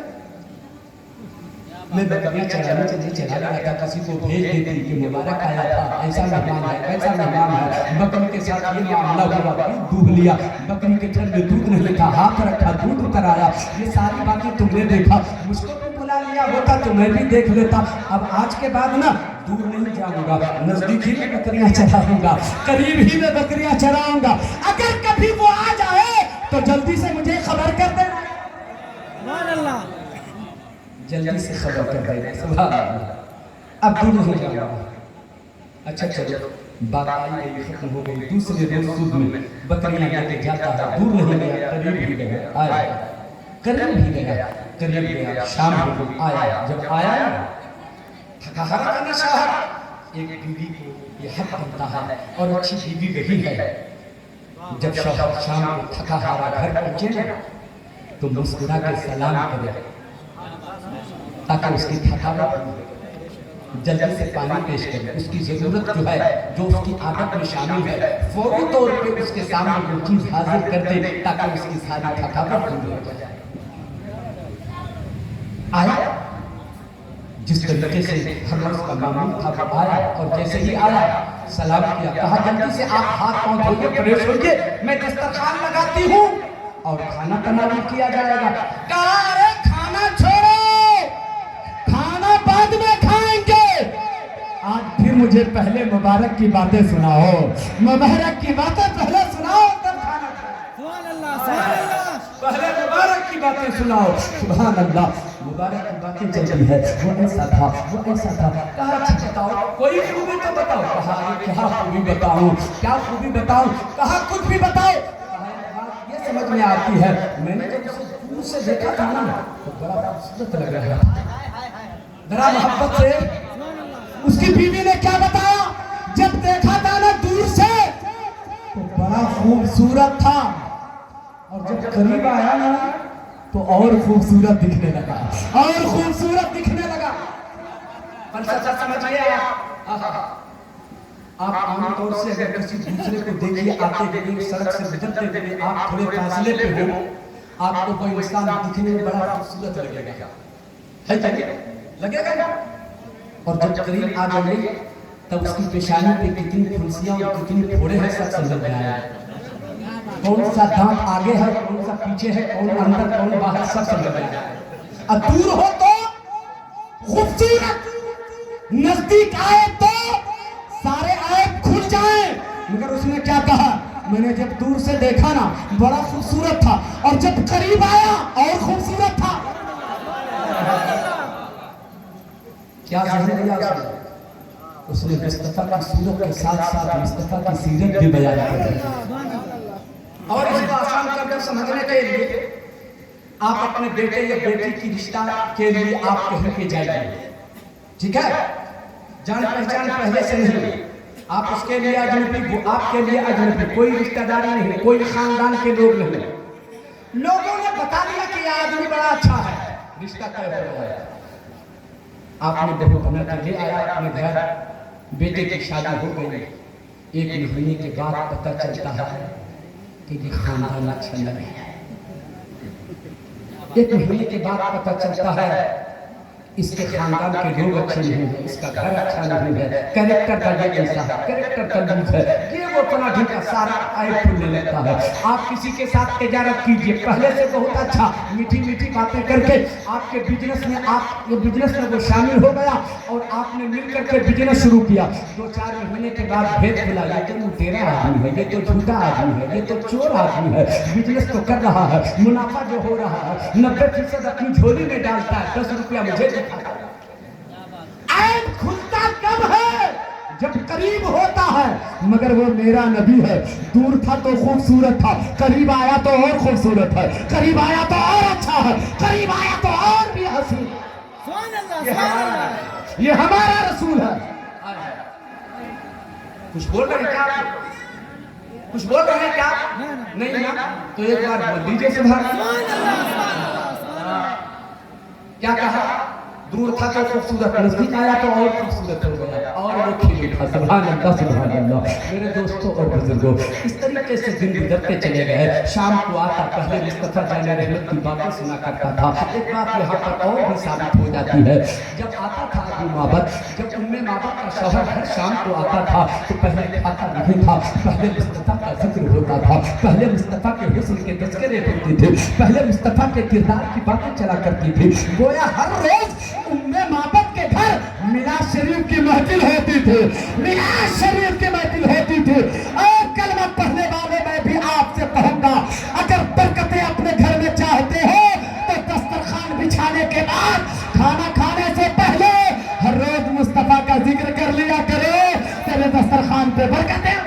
मैं बकरियां चराने चला गया था, किसी को भेज देती कि मुबारक आया था, ऐसा मेहमान है, वैसा मेहमान है। बकरी के साथ ये मामला हुआ, दूध लिया, बकरी के थन में दूध नहीं था, हाथ रखा, दूध उतर आया। ये सारी बातें तुमने देखा, मुझको भी बुला लिया होता तो मैं भी देख लेता। अब आज के बाद ना दूर नहीं जाऊंगा, नजदीक ही में बकरियां चराऊंगा, करीब ही में बकरियां चराऊंगा। अगर कभी वो आ जाए तो जल्दी से मुझे खबर कर देना। सुभान अल्लाह। जल्दी से खबर कर देना। सुभान अल्लाह। अब दूर नहीं जाऊंगा। अच्छा चलो बात आई गई, खत्म हो गई। दूसरे रोज सुबह में बकरियां लेके जाता है, दूर नहीं गया, करीब ही गया, आया, करीब ही गया, करीब गया, शाम को आया। जब आया थका हारा का नशा है, एक बीवी को ये हक बनता है और अच्छी बीवी वही है। जब शौहर शाम को थका हारा घर पहुंचे ना तो मुस्कुरा के सलाम करे ताकि उसकी थकावट जल्दी से पानी पेश करे। उसकी जरूरत जो है, जो उसकी आदत में शामिल है, फौरी तौर पे उसके सामने वो चीज हाजिर कर दे ताकि उसकी सारी थकावट दूर हो जाए। आया जिस तरीके से हर रोज का मामूल था वो आया, और जैसे ही आया सलाम किया। कहा जल्दी से आप हाथ पांव धोइए, फ्रेश होइए, मैं दस्तरखान लगाती हूँ और खाना तनावुल किया जाएगा। कहा अरे खाना छोड़ो, खाना बाद में खाएंगे, आज फिर मुझे पहले मुबारक की बातें सुनाओ, मुबारक की बातें पहले सुनाओ तब खाना खाओ। सुभान अल्लाह। सुभान अल्लाह। पहले मुबारक की बातें सुनाओ। सुभान अल्लाह। मुबारक की बातें चली है, वो ऐसा था, वो ऐसा था। कहा अच्छा बताओ, कोई खूबी तो बताओ। कहा क्या खूबी बताऊं, क्या खूबी बताऊं? कहा कुछ भी बताओ। ये समझ में आती है, मैंने जब उसे दूर से देखा था ना तो बड़ा खूबसूरत लग रहा था, बड़ा मोहब्बत से। उसकी बीवी ने क्या बताया, जब देखा था ना दूर से तो बड़ा खूबसूरत था, और जब करीब आया ना तो और खूबसूरत दिखने लगा, और खूबसूरत दिखने लगा। फलसफा समझिए आप आमतौर से अगर किसी दूसरे को देखिए आते हुए सड़क से गुजरते हुए, आप थोड़े फासले पे हो, आपको कोई इंसान दिखने में बड़ा खूबसूरत लगेगा, है क्या लगेगा? और जब करीब आ जाएंगे तब उसकी पेशानी पे कितनी फुंसियां और कितनी फोड़े हैं सब समझ में आएगा। कौन सा दांत आगे है, कौन सा पीछे है, कौन अंदर कौन बाहर, सब समझ में आएगा। अब दूर हो तो खूबसूरत, नजदीक आए तो सारे ऐब खुल जाएं। मगर उसने क्या कहा, मैंने जब दूर से देखा ना बड़ा खूबसूरत था, और जब करीब आया और खूबसूरत था। क्या जहन दिया उसने मुस्तफा की सूरत के साथ साथ मुस्तफा की सीरत भी बयान कर दी। और इसको आसान करके समझने के लिए आप अपने बेटे या बेटी की रिश्ता के लिए आप कहीं के जाइए, ठीक है, जान पहचान पहले से नहीं, आप उसके लिए अजनबी, वो आपके लिए अजनबी, कोई रिश्तेदारी नहीं, कोई खानदान के लोग नहीं। लोगों ने बता दिया कि यह आदमी बड़ा अच्छा है, रिश्ता तय हो गया। आपने बहू बना के ले आया अपने घर, बेटे की शादी हो गई। एक महीने के बाद पता चलता है कि ये खानदान अच्छा नहीं है। एक महीने के बाद पता चलता है इसके खानदान के लोग अच्छे नहीं हैं, इसका घर अच्छा नहीं है, कैरेक्टर का ये ऐसा है, कैरेक्टर का लूज है, ये वो फला ढीका सारा आए खुलने लगता है। आप किसी के साथ तजारत कीजिए, पहले से बहुत अच्छा मीठी मीठी बातें करके आपके बिजनेस में, आप ये बिजनेस में वो शामिल हो गया और आपने मिल करके बिजनेस शुरू किया। 2-4 महीने के बाद भेद खुला, ये तो लुटेरा आदमी है, ये तो झूठा आदमी है, ये तो चोर आदमी है, बिजनेस तो कर रहा है, मुनाफा जो हो रहा है 90% अपनी झोली में डालता है, 10 रुपया मुझे ऐब खुलता कब है, जब करीब होता है। मगर वो मेरा नबी है, दूर था तो खूबसूरत था, करीब आया तो और खूबसूरत है, करीब आया तो और अच्छा है, करीब आया तो और भी हसीन। ये हमारा रसूल है। कुछ बोल रहे हैं क्या? कुछ बोल रहे हैं क्या? नहीं ना, तो एक बार बोल दीजिए सुभान अल्लाह। क्या कहा? दूर था तो खूबसूरत, नजदीक आया तो और खूबसूरत हो गया, और वो खिल उठा। सुभान अल्लाह, सुभान अल्लाह। मेरे दोस्तों और बुजुर्गों, इस तरीके से दिन गुजरते चले गए। शाम को आता, पहले मुस्तफा जाने रहमत की बातें सुना करता था। एक बात यहाँ पर और भी साबित हो जाती है, जब आता था अबू माबद, जब उम्मे माबद का शौहर हर शाम को आता था तो पहले खाता नहीं था, पहले मुस्तफा का जिक्र होता था, पहले मुस्तफा के हुस्न के तज़किरे होते थे, पहले मुस्तफा के किरदार की बातें चला करती थी। गोया हर रोज उम्मे माबद के घर मिलाद शरीफ की महफिल होती थी, मिलाद शरीफ की महफिल होती थी। और कलमा पढ़ने वाले मैं भी आपसे कहूंगा, अगर बरकतें अपने घर में चाहते हो तो दस्तरखान बिछाने के बाद, खाना खाने से पहले हर रोज मुस्तफा का जिक्र कर लिया करो, तेरे दस्तरखान पे बरकतें।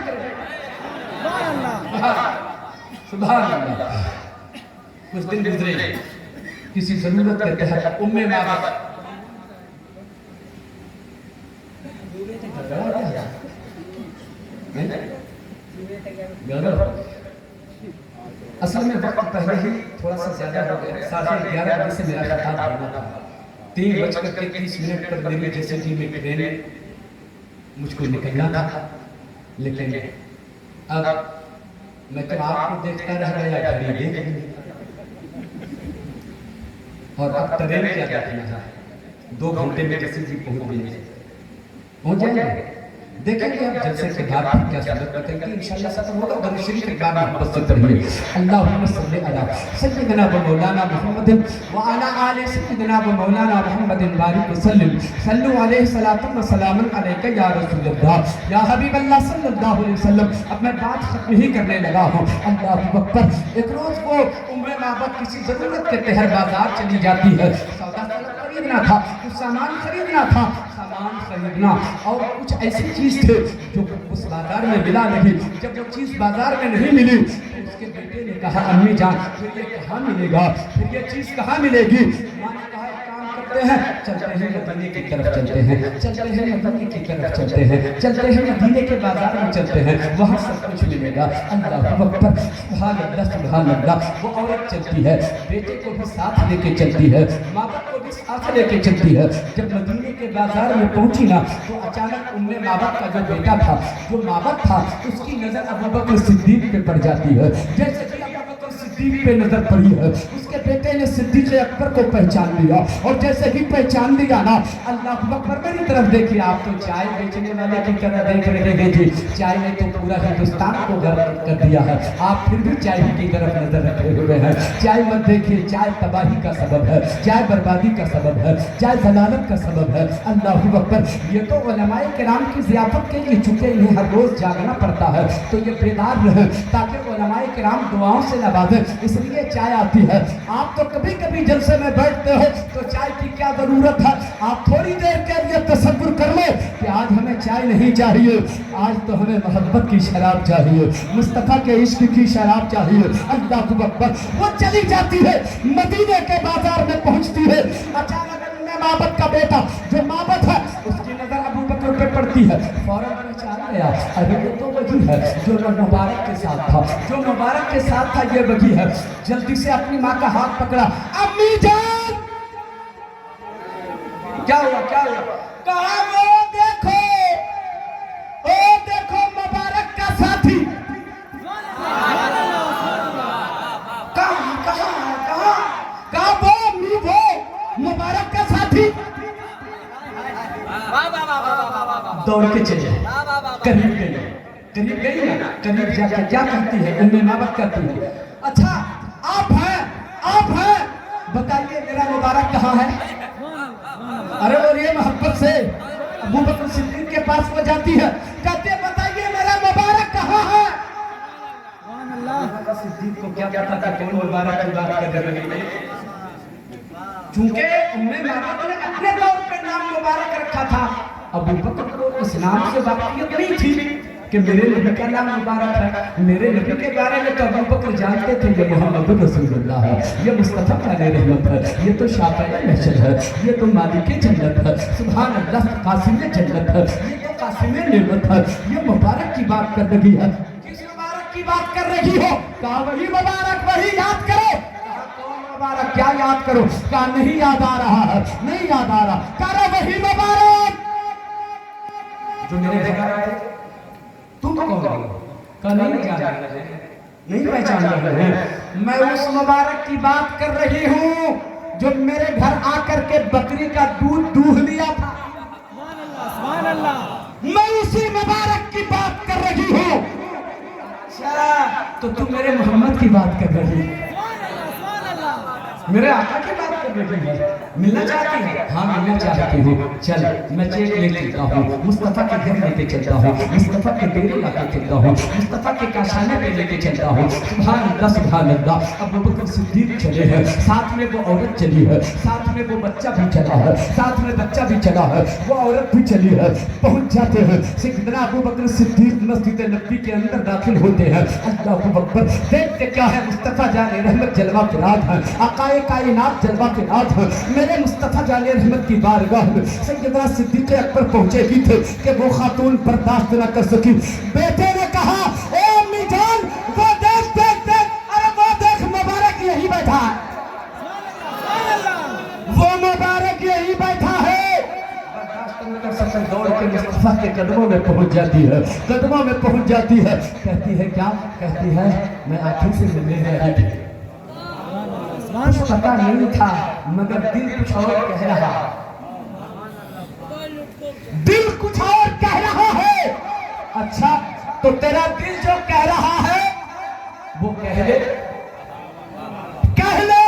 सुभान अल्लाह। कुछ दिन गुजरे, किसी जरूरत के तहत उम्मे माबद असल में वक्त पहले ही थोड़ा सा ज्यादा हो गया, 11:30 बजे से मेरा खिताब होना था। 3:30 पर मेरी जैसे में ट्रेन मुझको निकलना था, लेकिन अब मैं तो आपको देखता रह गया, घड़ी देख ली, और अब ट्रेन क्या देखना है, 2 घंटे में जैसे जी पहुंच जाएंगे। देखेंगे अब जलसे के बाद क्या सूरत बताएंगे इंशाअल्लाह। सब होगा दरूद शरीफ एक बार मोहब्बत से पढ़िए, अल्लाहुम्मा सल्ली अला सय्यिदना व मौलाना मुहम्मद व अला आलि सय्यिदना व मौलाना मुहम्मद बारिक वसल्लम सल्लु अलैहि सलातु व सलामुन अलैका या रसूलल्लाह या हबीबल्लाह सल्लल्लाहु अलैहि वसल्लम। अब मैं बात खत्म ही करने लगा हूं। अल्लाहु अकबर। एक रोज को उम्मे माबद किसी जरूरत के तहत बाजार चली जाती है, सौदा खरीदना था, कुछ सामान खरीदना था, सामान खरीदना और कुछ ऐसी चीज थे जो उस बाजार में मिला नहीं। जब वो चीज बाजार में नहीं मिली तो उसके बेटे ने कहा, अम्मी जान फिर ये कहाँ मिलेगा, फिर ये चीज कहाँ मिलेगी? माँ ने कहा, एक काम करते हैं, चलते हैं मदीने की तरफ चलते हैं, चलते हैं मदीने की तरफ चलते हैं, चलते हैं मदीने के बाजार में चलते हैं, वहाँ सब कुछ मिलेगा। अल्लाहु अकबर, सुभान अल्लाह, सुभान अल्लाह। वो औरत चलती है, बेटे को भी साथ लेके चलती है, माँ बाप को भी साथ लेके चलती है। जब मदीने के बाजार में पहुंची ना तो अचानक उम्मे माबद का जो बेटा था, जो माबद था, उसकी नजर अबू बकर सिद्दीक पे पड़ जाती है। जैसे कि अबू बकर सिद्दीक पे नजर पड़ी है। उसके बेटे ने सिद्दीक अकबर को पहचान लिया और जैसे ही पहचान लिया ना, अल्लाह अकबर मेरी तरफ देखिए, आप तो चाय बेचने वाले की तरह देख रहे हैं जी। चाय ने तो पूरा हिंदुस्तान को गर्म कर दिया है, आप फिर भी चाय की तरफ नजर रखे हुए हैं। चाय मत देखिए, चाय तबाही का सबब है, चाय बर्बादी का सबब है, चाय जलालत का सबब है। अल्लाह अकबर। ये तो उलमाए किराम की ज़ियाफत के लिए चुके, इन्हें हर रोज जागना पड़ता है, तो ये बेदार रहे ताकि उलमाए किराम दुआओं से नवाजे, इसलिए चाय आती है। आप तो कभी कभी जलसे में बैठते हो तो चाय की क्या जरूरत है, आप थोड़ी देर के लिए तसव्वुर कर लो कि आज हमें चाय नहीं चाहिए, आज तो हमें मोहब्बत की शराब चाहिए, मुस्तफा के इश्क की शराब चाहिए। अल्लाह अकबर। वो चली जाती है, मदीने के बाजार में पहुंचती है। अचानक माबद का बेटा जो माबद है, उसकी नजर अबू बकर पे पड़ती है, फौरन पहचान गया, अरे ये तो वही है जो मुबारक के साथ था, जो मुबारक के साथ था, ये वही है। जल्दी से अपनी माँ का हाथ पकड़ा, अम्मी जान। क्या हुआ, क्या हुआ? कहा वो देखो, ओ देखो मुबारक का साथी। कहा वो अम्मी, वो मुबारक का साथी। दौड़ के चले, करीब गई ना, करीब जाकर क्या कहती है, उन्हें माबत कहती है, अच्छा आप हैं, बताइए मेरा मुबारक कहाँ है? अरे और ये मोहब्बत से अबू बकर सिद्दीक के पास वो जाती है, कहते बताइए मेरा मुबारक कहाँ है? सिद्दीक को क्या पता था कौन मुबारक की बात कर रहे हैं, चूंकि उन्हें माबद ने अपने तौर पे नाम मुबारक रखा था। अबू बकर को इस नाम से वाकियत नहीं थी कि मेरे नबी का नाम मुबारक है। मेरे नबी के बारे में तो अबू बकर जानते थे, ये मोहम्मद रसूलुल्लाह है, ये मुस्तफा का रहमत है, ये तो शाफ़िई महशर है, ये तो मालिक जन्नत है, सुभान अल्लाह, कासिम जन्नत है, ये तो कासिम नेमत है। ये मुबारक की बात कर रही है। किस मुबारक की बात कर रही हो? कहा वही मुबारक, वही याद करो। मुबारक क्या याद करो? कहा नहीं याद आ रहा है, नहीं याद आ रहा। करो वही मुबारक जो मेरे घर आए। तुम कौन हो? कहा नहीं जान रहे, नहीं पहचान रहे हैं। मैं उस मुबारक की बात कर रही हूँ जो मेरे घर आकर के बकरी का दूध दूह लिया था। सुभान अल्लाह। मैं उसी मुबारक की बात कर रही हूँ। अच्छा, तो तुम मेरे मोहम्मद की बात कर रही हो, मेरे आका की बात कर रही है। मिलना चाहती है? हाँ मिलना चाहती हूँ। चल मैं चेक ले चलता हूँ, मुस्तफा के घर लेके चलता हूँ, मुस्तफा के डेरे लाके चलता हूँ, मुस्तफा के काशाने पे लेके चलता हूँ। सुभान अल्लाह, सुभान अल्लाह। अबू बकर सिद्दीक चले हैं, साथ में वो औरत चली है, साथ में वो बच्चा भी चला है, साथ में बच्चा भी चला है, वो औरत भी चली है। पहुंच जाते हैं, सिद्दीक़ अबू बकर सिद्दीक मस्जिद नबी के अंदर दाखिल होते हैं। अल्लाहू अकबर। देखते क्या है, मुस्तफा जाने रहमत जलवा के रात है, आकाए कायनात जलवा के रात है। मेरे मुस्तफा जाने रहमत की बारगाह में सैयदना सिद्दीक़ अकबर पहुंचे ही थे कि वो खातून बर्दाश्त न कर सकी। बेटे ने कहा, ओ अम्मी जान, वो देख देख देख, अरे वो देख मुबारक यही बैठा है, वो मुबारक यही बैठा है। बर्दाश्त न कर सके, दौड़ के मुस्तफा के कदमों में पहुंच जाती है, कदमों में पहुंच जाती है। कहती है क्या? कहती है मैं आंखों से मिलने आई थी, कुछ पता नहीं था मगर दिल कुछ और कह रहा, दिल कुछ और कह रहा है। अच्छा तो तेरा दिल जो कह रहा है वो कह ले, कह ले।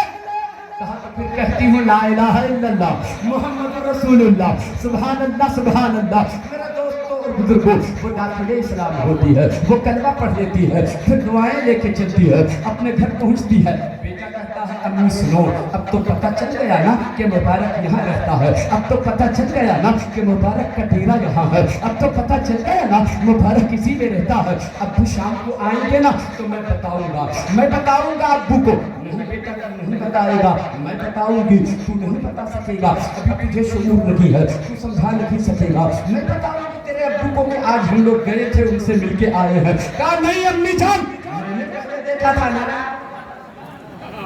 कहा तो फिर कहती हूँ ला इलाहा इल्लल्लाह मुहम्मद रसूलुल्लाह, सुभान अल्लाह, सुभान अल्लाह। मेरा दोस्तों और बुजुर्गों, वो दाखिले इस्लाम होती है, वो कलमा पढ़ लेती है, फिर दुआएं लेके चलती है, अपने घर पहुंचती है। बेटा कहता है अम्मी सुनो, अब तो पता चल गया ना कि मुबारक यहाँ रहता है, अब तो पता चल गया ना कि मुबारक का डेरा यहाँ है, अब तो पता चल गया ना मुबारक इसी में रहता है। अब्बू शाम को आएंगे ना तो मैं बताऊंगा, मैं बताऊंगा अब्बू को। नहीं बेटा नहीं बताएगा, मैं बताऊंगी, तू नहीं बता सकेगा, अभी तुझे शऊर नहीं है, तू समझा नहीं सकेगा। मैं बताऊंगी तेरे अब्बू को कि आज हम लोग गए थे, उनसे मिलके आए हैं। कहा नहीं अम्मी जान, मैंने पहले देखा था ना,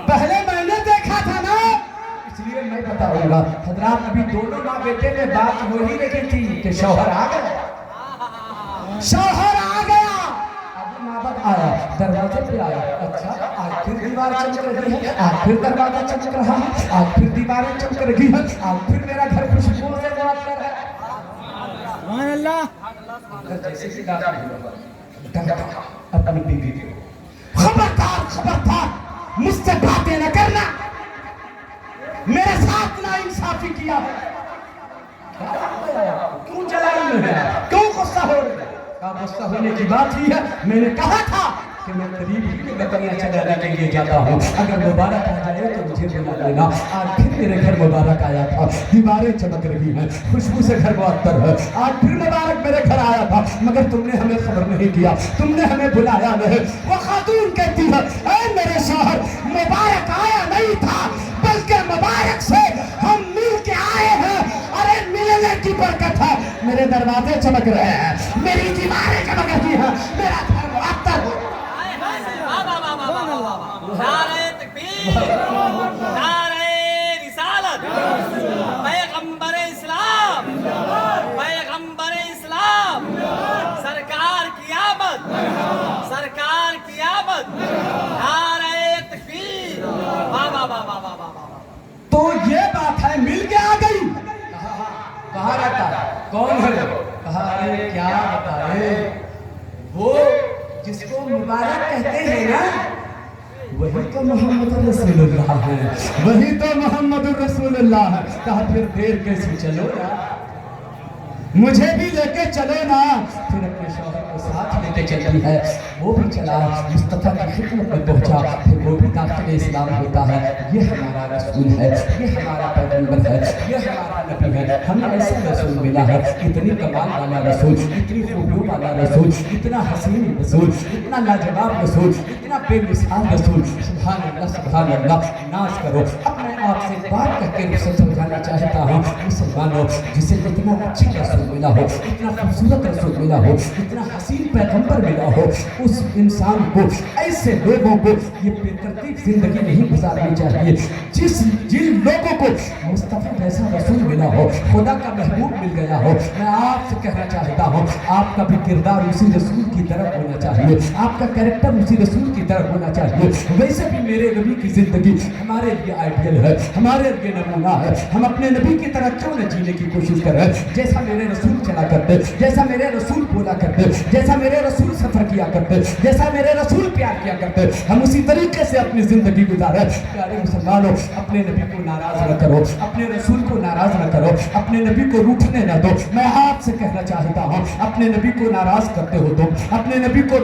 पहले मैंने देखा था ना, इसलिए मैं बताऊंगा। हजरात अभी दोनों माँ बेटे में बात हो ही रही थी कि शौहर आ गया, शौहर आ गया। अब माबद आया, दरवाजे पे आया। अच्छा आज फिर दीवार चमक रही है, आज फिर दरवाजा चमक रहा है, आज फिर दीवारें चमक रही है, आज फिर मेरा घर खुशबू से मुअत्तर है। सुभान अल्लाह। जैसे कि अपनी बीवी को खबरदार खबरदार मुझसे बातें न करना, मेरे साथ ना इंसाफी किया है। क्यों जलाल में है, क्यों गुस्सा हो रहे हैं? गुस्सा होने की बात ही है, मैंने कहा था कि मैं करीब ही में बकरियां चलाने के लिए जाता हूँ, अगर मुबारक आ जाए तो मुझे बुला लेना। आज फिर मेरे घर मुबारक आया था, दीवारें चमक रही हैं, खुशबू से घर मुअत्तर है। आज फिर मुबारक मेरे घर आया था, मगर तुमने हमें खबर नहीं किया, तुमने हमें बुलाया नहीं। वो खातून कहती है, ऐ मेरे शौहर, मुबारक आया नहीं था, बल्कि मुबारक से हम मिल के आए हैं। अरे मिलने की बरकत है, मेरे दरवाजे चमक रहे हैं, मेरी दीवारें चमक रही हैं, मेरा घर मुअत्तर हो। नारे तकबीर, नारे रिसालत, पैगंबर इस्लाम, पैगंबर इस्लाम, सरकार की आमद, सरकार की आमद, नारे तकबीर। वाह वाह वाह वाह वाह वाह। तो ये बात है, मिल के आ गई। कहाँ रहता है, कौन है वो? कहा अरे क्या बताए, वो जिसको मुबारक कहते हैं ना, वही तो मोहम्मद रसूलुल्लाह है, वही तो मोहम्मद रसूलुल्लाह है। कहा फिर देर कैसे, चलो ना, मुझे भी लेके चलो ना। फिर अपने शौहर को साथ लेके चलती है, वो भी चला, मुस्तफा की खिदमत में पहुंचा, फिर वो भी दाखिल इस्लाम होता है। ये हमारा रसूल है, ये हमारा पैगंबर है, ये हमारा नबी है, हमें ऐसा रसूल मिला है, इतनी कमाल वाला रसूल, इतनी खूबियों वाला रसूल, इतना हसीन रसूल, इतना लाजवाब रसूल, इतना बेमिसाल रसूल। सुभान अल्लाह सुभान अल्लाह। नाज करो। अब मैं आपसे बात करके उसे समझाना चाहता हूँ, मुसलमानों, जिसे इतना अच्छा रसूल मिला हो, इतना खूबसूरत रसूल मिला हो, इतना हसीन पैगंबर मिला हो, उस इंसान को, ऐसे लोगों को ये बेतरतीब जिंदगी नहीं गुजारनी चाहिए। जिन लोगों को मुस्तफा जैसा रसूल मिला हो, खुदा का महबूब मिल गया हो, मैं आपसे कहना चाहता हूँ, आपका भी किरदार उसी रसूल की तरह होना चाहिए, आपका कैरेक्टर उसी रसूल की तरह होना चाहिए। वैसे भी मेरे नबी की जिंदगी हमारे लिए आइडियल है, हमारे लिए नमूना है। हम अपने नबी की तरह क्यों न जीने की कोशिश करें, जैसा मेरे रसूल चला करते, जैसा मेरे रसूल बोला करते, जैसा मेरे रसूल सफर किया करते, जैसा मेरे रसूल प्यार किया करते, हम उसी तरीके से अपनी जिंदगी गुजारे। प्यारे मुसलमानों, अपने नबी को नाराज न करो, अपने रसूल को नाराज न करो, अपने नबी को रूठने न दो। मैं आपसे कहना चाहता हूँ, अपने नबी को नाराज करते हो तुम, अपने नबी को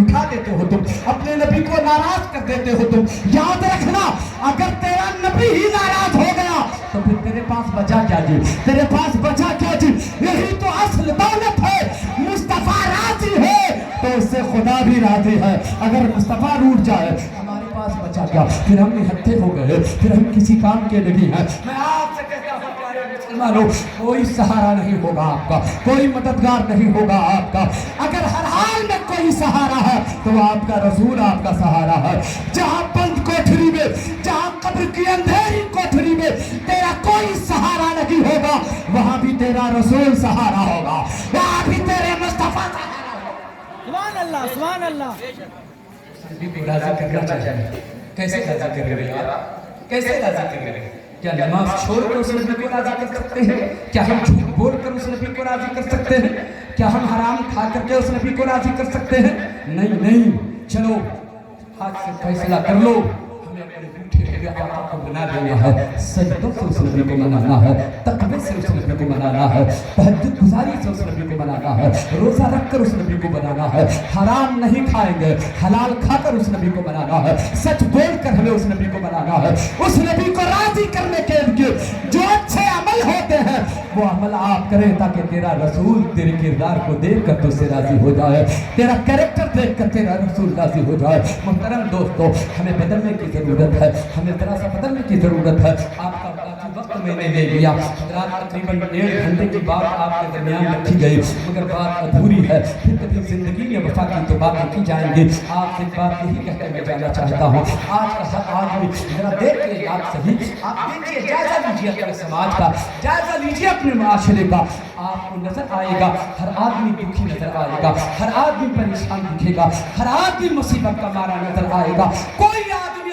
उठा देते हो तुम, अपने नबी को नाराज कर देते हो तुम। याद रखना, अगर तेरा नबी ही नाराज हो गया तो फिर तेरे पास बचा क्या जी, तेरे पास बचा क्या जी? यही तो असल दौलत है। मुस्तफा राजी है तो उससे खुदा भी राजी है। अगर मुस्तफा रूठ जाए, हमारे पास बचा क्या? फिर हम निहत्थे हो गए, फिर हम किसी काम के नहीं हैं। मैं आपसे कहता हूं प्यारे मुसलमानों, कोई सहारा नहीं होगा आपका, कोई मददगार नहीं होगा आपका। अगर हर हाल में कोई सहारा है तो आपका रसूल आपका सहारा है। जहां बंद कोठरी में, जहां कब्र की अंधेरी कोठरी में तेरा कोई सहारा नहीं होगा, वहां भी तेरा रसूल सहारा होगा, वहां भी तेरे मुस्तफा सहारा होगा। सुभान अल्लाह, सुभान अल्लाह। नबी को राजी करना चाहिए। कैसे राजी करेंगे यार, कैसे राजी करेंगे? क्या नमाज छोड़कर उस नबी को राजी कर सकते हैं? क्या हम झूठ बोलकर उस नबी को राजी कर सकते हैं? क्या हम हराम खा करके उस नबी को राजी कर सकते हैं? नहीं नहीं, चलो हाथ से फैसला कर लो, हमें अपने रूठे हुए आका को बना देना है, सजदों से उस नबी को मनाना है, तकबीर से उस नबी को मनाना है, तहज्जुद गुजारी से उस नबी को मनाना है, रोजा रखकर उस नबी को मनाना है, हराम नहीं खाएंगे, हलाल खाकर उस नबी को मनाना है, सच बोलकर हमें उस नबी को मनाना है। उस नबी को राजी करने के लिए जो अच्छे अमल होते हैं वो अमल आप करें, ताकि तेरा रसूल तेरे किरदार को देखकर तुझसे राजी हो जाए, तेरा कैरेक्टर देखकर तेरा रसूल राजी हो जाए। मुहतरम दोस्तों, हमें बदलने की जरूरत है, हमें जरा सा बदलने की जरूरत है। आपका काफी वक्त मैंने ले लिया, रात तकरीबन 1.5 घंटे की बात आपके दरमियान रखी गई, मगर बात अधूरी है। फिर कभी जिंदगी में वफा की तो बात की जाएंगी। आपसे बात यही कहकर मैं जाना चाहता हूँ, आज का हर आदमी जरा देख ले आप सही, आप देखिए, जायजा लीजिए अपने समाज का, जायजा लीजिए अपने माशरे का। आपको नजर आएगा हर आदमी दुखी नजर आएगा, हर आदमी परेशान दिखेगा, हर आदमी मुसीबत का मारा नजर आएगा। कोई आदमी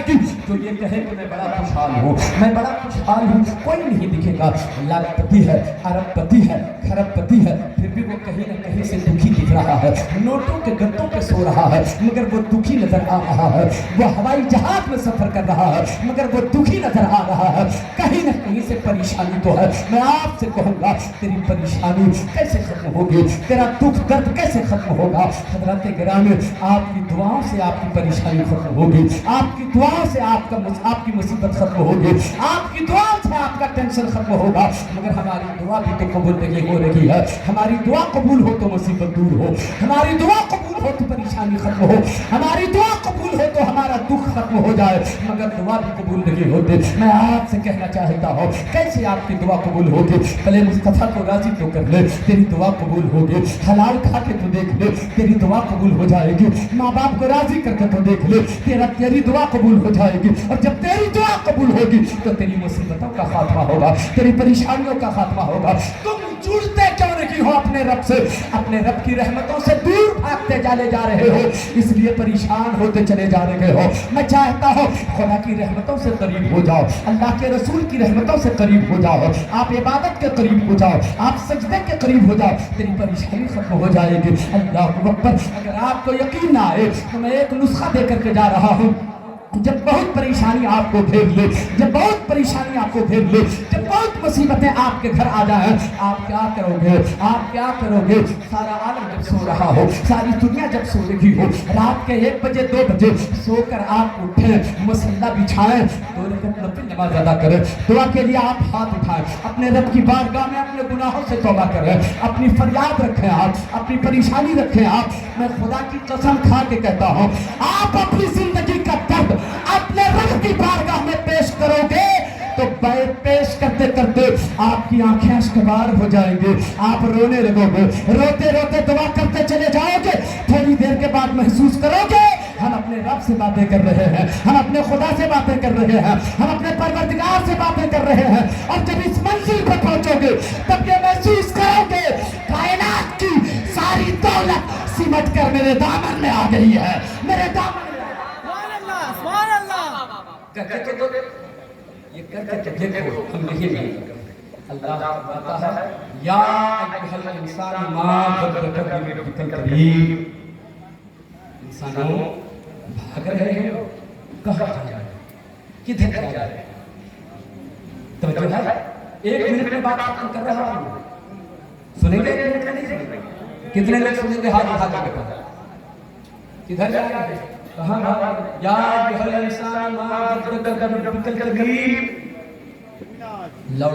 زندگی جو یہ کہے کہ میں بڑا خوشحال ہوں، میں بڑا خوشحال ہوں، کوئی نہیں دکھے گا۔ لاکھ پتی ہے، ارب پتی ہے، کھرب پتی ہے، پھر بھی وہ کہیں نہ کہیں سے دکھی دکھ رہا ہے، نوٹوں کے گدوں پہ سو رہا ہے مگر وہ دکھی نظر آ رہا ہے، وہ ہوائی جہاز میں سفر کر رہا ہے مگر وہ دکھی نظر آ رہا ہے، کہیں نہ کہیں سے پریشانی تو ہے۔ میں آپ سے کہوں گا تیری پریشانی کیسے ختم ہوگی، تیرا دکھ درد کیسے ختم ہوگا؟ حضرات گرامی، آپ کی دعاؤں سے آپ کی پریشانی ختم ہوگی، آپ کی دعاؤں سے آپ کی مصیبت ختم ہوگی، آپ کی دعاؤں سے آپ کا ٹینشن ختم ہوگا، مگر ہماری دعا بھی تو قبول نہیں ہو رہی ہے۔ ہماری دعا قبول ہو تو مصیبت دور ہو، ہماری دعا قبول ہو تو پریشانی ختم ہو، ہماری دعا قبول ہو تو ہمارا دکھ ختم ہو جائے، مگر دعا بھی قبول نہیں ہوتے۔ میں آپ سے کہنا چاہتا ہوں کیسے آپ کی دعا قبول ہوگی؟ پہلے مصطفیٰ کو راضی تو کر لے، تیری دعا قبول ہوگی۔ حلال کھا کے تو دیکھ لے، تیری دعا قبول ہو جائے گی۔ ماں باپ کو راضی کر کے تو دیکھ لے، تیری دعا قبول ہو جائے گی۔ اور جب تیری دعا قبول ہوگی تو تیری مصیبتوں کا خاتمہ ہوگا، تیری پریشانیوں کا خاتمہ ہوگا۔ تم جڑتے کیوں نہیں ہو اپنے رب سے؟ اپنے رب کی رحمتوں سے دور بھاگتے چلے جا رہے ہو، اس لیے پریشان ہوتے چلے جا رہے ہو۔ میں چاہتا ہوں خدا کی رحمتوں سے قریب ہو جاؤ، اللہ کے رسول کی رحمتوں سے قریب ہو جاؤ، آپ عبادت کے قریب ہو جاؤ، آپ سجدے کے قریب ہو جاؤ، تیری پریشانی ختم ہو جائے گی۔ اللہ اکبر۔ اگر آپ کو یقین نہ آئے تو میں ایک نسخہ دے کر کے جا رہا ہوں۔ جب بہت پریشانی آپ کو گھیر لے، جب بہت پریشانی آپ کو گھیر لے، جب بہت مصیبتیں آپ کے گھر آ جائیں، آپ کیا کرو گے؟ آپ کیا کرو گے؟ سارا عالم جب سو رہا ہو، ساری دنیا جب سو رہی ہو، رات کے 1 بجے 2 بجے سو کر آپ اٹھیں، مصلی بچھائیں، 2 رکعت نفل نماز ادا کریں، دعا کے لیے آپ ہاتھ اٹھائیں، اپنے رب کی بارگاہ میں اپنے گناہوں سے توبہ کریں، اپنی فریاد رکھیں، آپ اپنی پریشانی رکھیں۔ آپ میں خدا کی قسم کھا کے کہتا ہوں، آپ اپنی زندگی کا درد اپنے رب کی بارگاہ میں پیش کرو گے تو پیش کرتے کرتے آپ کی آنکھیں اشکبار ہو جائیں گے، آپ رونے لگو گے، روتے روتے دعا کرتے چلے جاؤ گے، تھوڑی دیر کے بعد محسوس کرو گے ہم اپنے رب سے باتیں کر رہے ہیں، ہم اپنے خدا سے باتیں کر رہے ہیں، ہم اپنے پروردگار سے باتیں کر رہے ہیں۔ اور جب اس منزل پر پہنچو گے تب یہ محسوس کرو گے کائنات کی ساری دولت سمٹ کر میرے دامن میں آ گئی ہے، میرے دامن میں۔ سبحان اللہ۔ کر کے تو یہ کر کے دیکھو، ہم نہیں کرتے۔ اللہ فرماتا ہے یا ایھا الانسان ما غرک بربک الکریم، انسانوں بھاگ رہے ہو، کہاں جا رہے ہو، کدھر جا رہے ہو؟ توجہ ہے؟ 1 منٹ میں بات ختم کر رہا ہوں، سنیں گے 1 منٹ میں نہیں سنیں گے؟ کتنے لوگ سنیں گے؟ ہاتھ اٹھا کے بتاؤ کدھر جا رہے ہیں؟ کہاں یا ایھا الانسان ما غرک بربک الکریم، لوٹ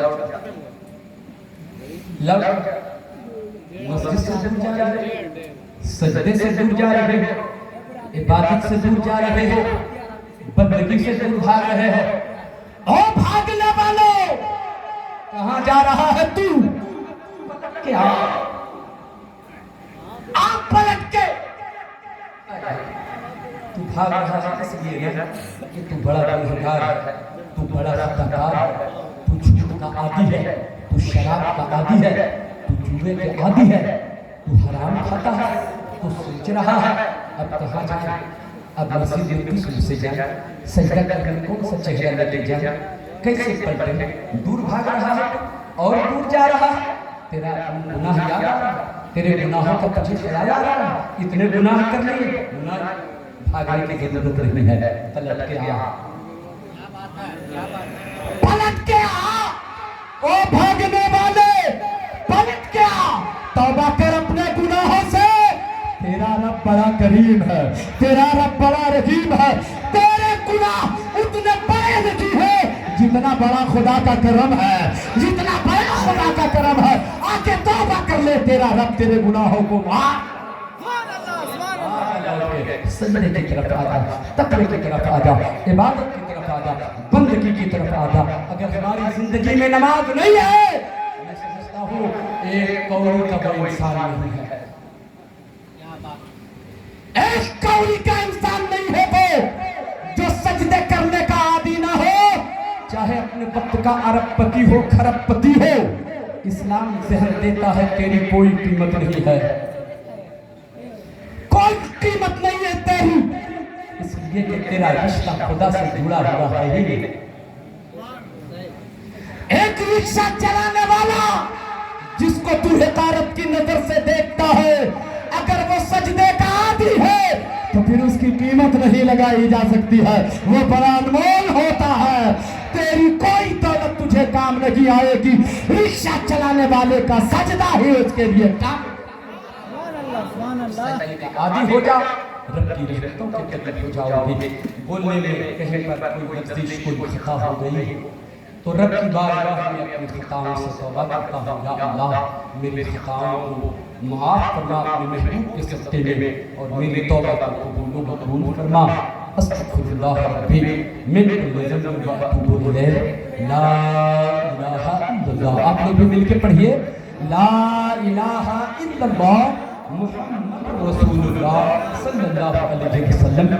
مسجد سے دور جا رہے ہو، سجدے سے دور جا رہے ہو، عبادت سے دور جا رہے ہو، بندگی سے دور بھاگ رہے ہو۔ او بھاگنے والو، کہاں جا رہا ہے تو؟ پلٹ کے آ، آپ پلٹ کے۔ تو بھاگ رہا ہے اس لیے کہ تو بڑا گنہگار ہے، تو بڑا خطاکار ہے، تو جھوٹ کا عادی ہے، تو شراب کا عادی ہے، تو جوئے کے عادی ہے، تو حرام کھاتا ہے، تو سوچ رہا ہے اب کہاں جائے، اب مسجد میں کس روح سے جائے، سجدہ کرنے کون سا چہرہ لے جائے، کیسے پلٹے؟ دور بھاگ رہا ہے اور دور جا رہا ہے، تیرا گناہ یاد آ رہا ہے، تیرے گناہوں کا تجھے خیال آ رہا ہے، اتنے گناہ کر لیے، گناہ بھاگنے کی ضرورت نہیں ہے، پلٹ کے آ، پلٹ کے آ، او بھاگنے والے پلٹ کے آ، توبہ کر اپنے گناہوں سے، تیرا رب بڑا کریم ہے، تیرا رب بڑا رحیم ہے، تیرے گناہ اتنے بڑے نہیں ہیں جتنا بڑا خدا کا کرم ہے، جتنا بڑا خدا کا کرم ہے، آ کے توبہ کر لے، تیرا رب تیرے گناہوں کو معاف۔ سجدے کی طرف آ جا، تقوی کی طرف آ جا، عبادت کی طرف آ جا، بندگی کی طرف آ جا۔ اگر ہماری زندگی میں نماز نہیں ہے، میں سمجھتا ہوں ایک قولی کا کوئی انسان نہیں ہے، ایک قولی کا انسان نہیں ہے وہ جو سجدے کرنے کا عادی نہ ہو، چاہے اپنے وقت کا ارب پتی ہو، کھرب پتی ہو۔ اسلام ذہن دیتا ہے تیری کوئی قیمت نہیں ہے، کوئی قیمت نہیں ہے تیری، اس لیے یہ کہ تیرا رشتہ خدا سے جڑا ہوا ہے ہی نہیں۔ ایک رکشہ چلانے والا جس کو تو حقارت کی نظر سے دیکھتا ہے، اگر وہ سجدے کا عادی ہے تو پھر اس کی قیمت نہیں لگائی جا سکتی ہے، وہ بڑا انمول ہوتا ہے۔ تیری کوئی دولت تجھے کام نہیں آئے گی، رکشہ چلانے والے کا سجدہ ہی اس کے لیے کام۔ سجدے کا عادی ہو جا، رب کی رحمتوں کے قریب ہو جاؤ گے۔ بولنے میں کہیں پر کوئی لفظ کوئی خطا ہو گئی تو رب کی بارگاہ میں اپنی خطاؤں سے توبہ کرتا ہوں، یا اللہ میری خطاؤں کو معاف فرما اپنے محبوب کے صدقے میں، اور میری توبہ کو قبول و مقبول فرما۔ استغفر اللہ ربی من کل ذنب واتوب الیہ، لا الہ الا اللہ۔ آپ لوگ بھی مل کے پڑھیے، لا الہ الا اللہ محمد رسول اللہ صلی اللہ علیہ وسلم۔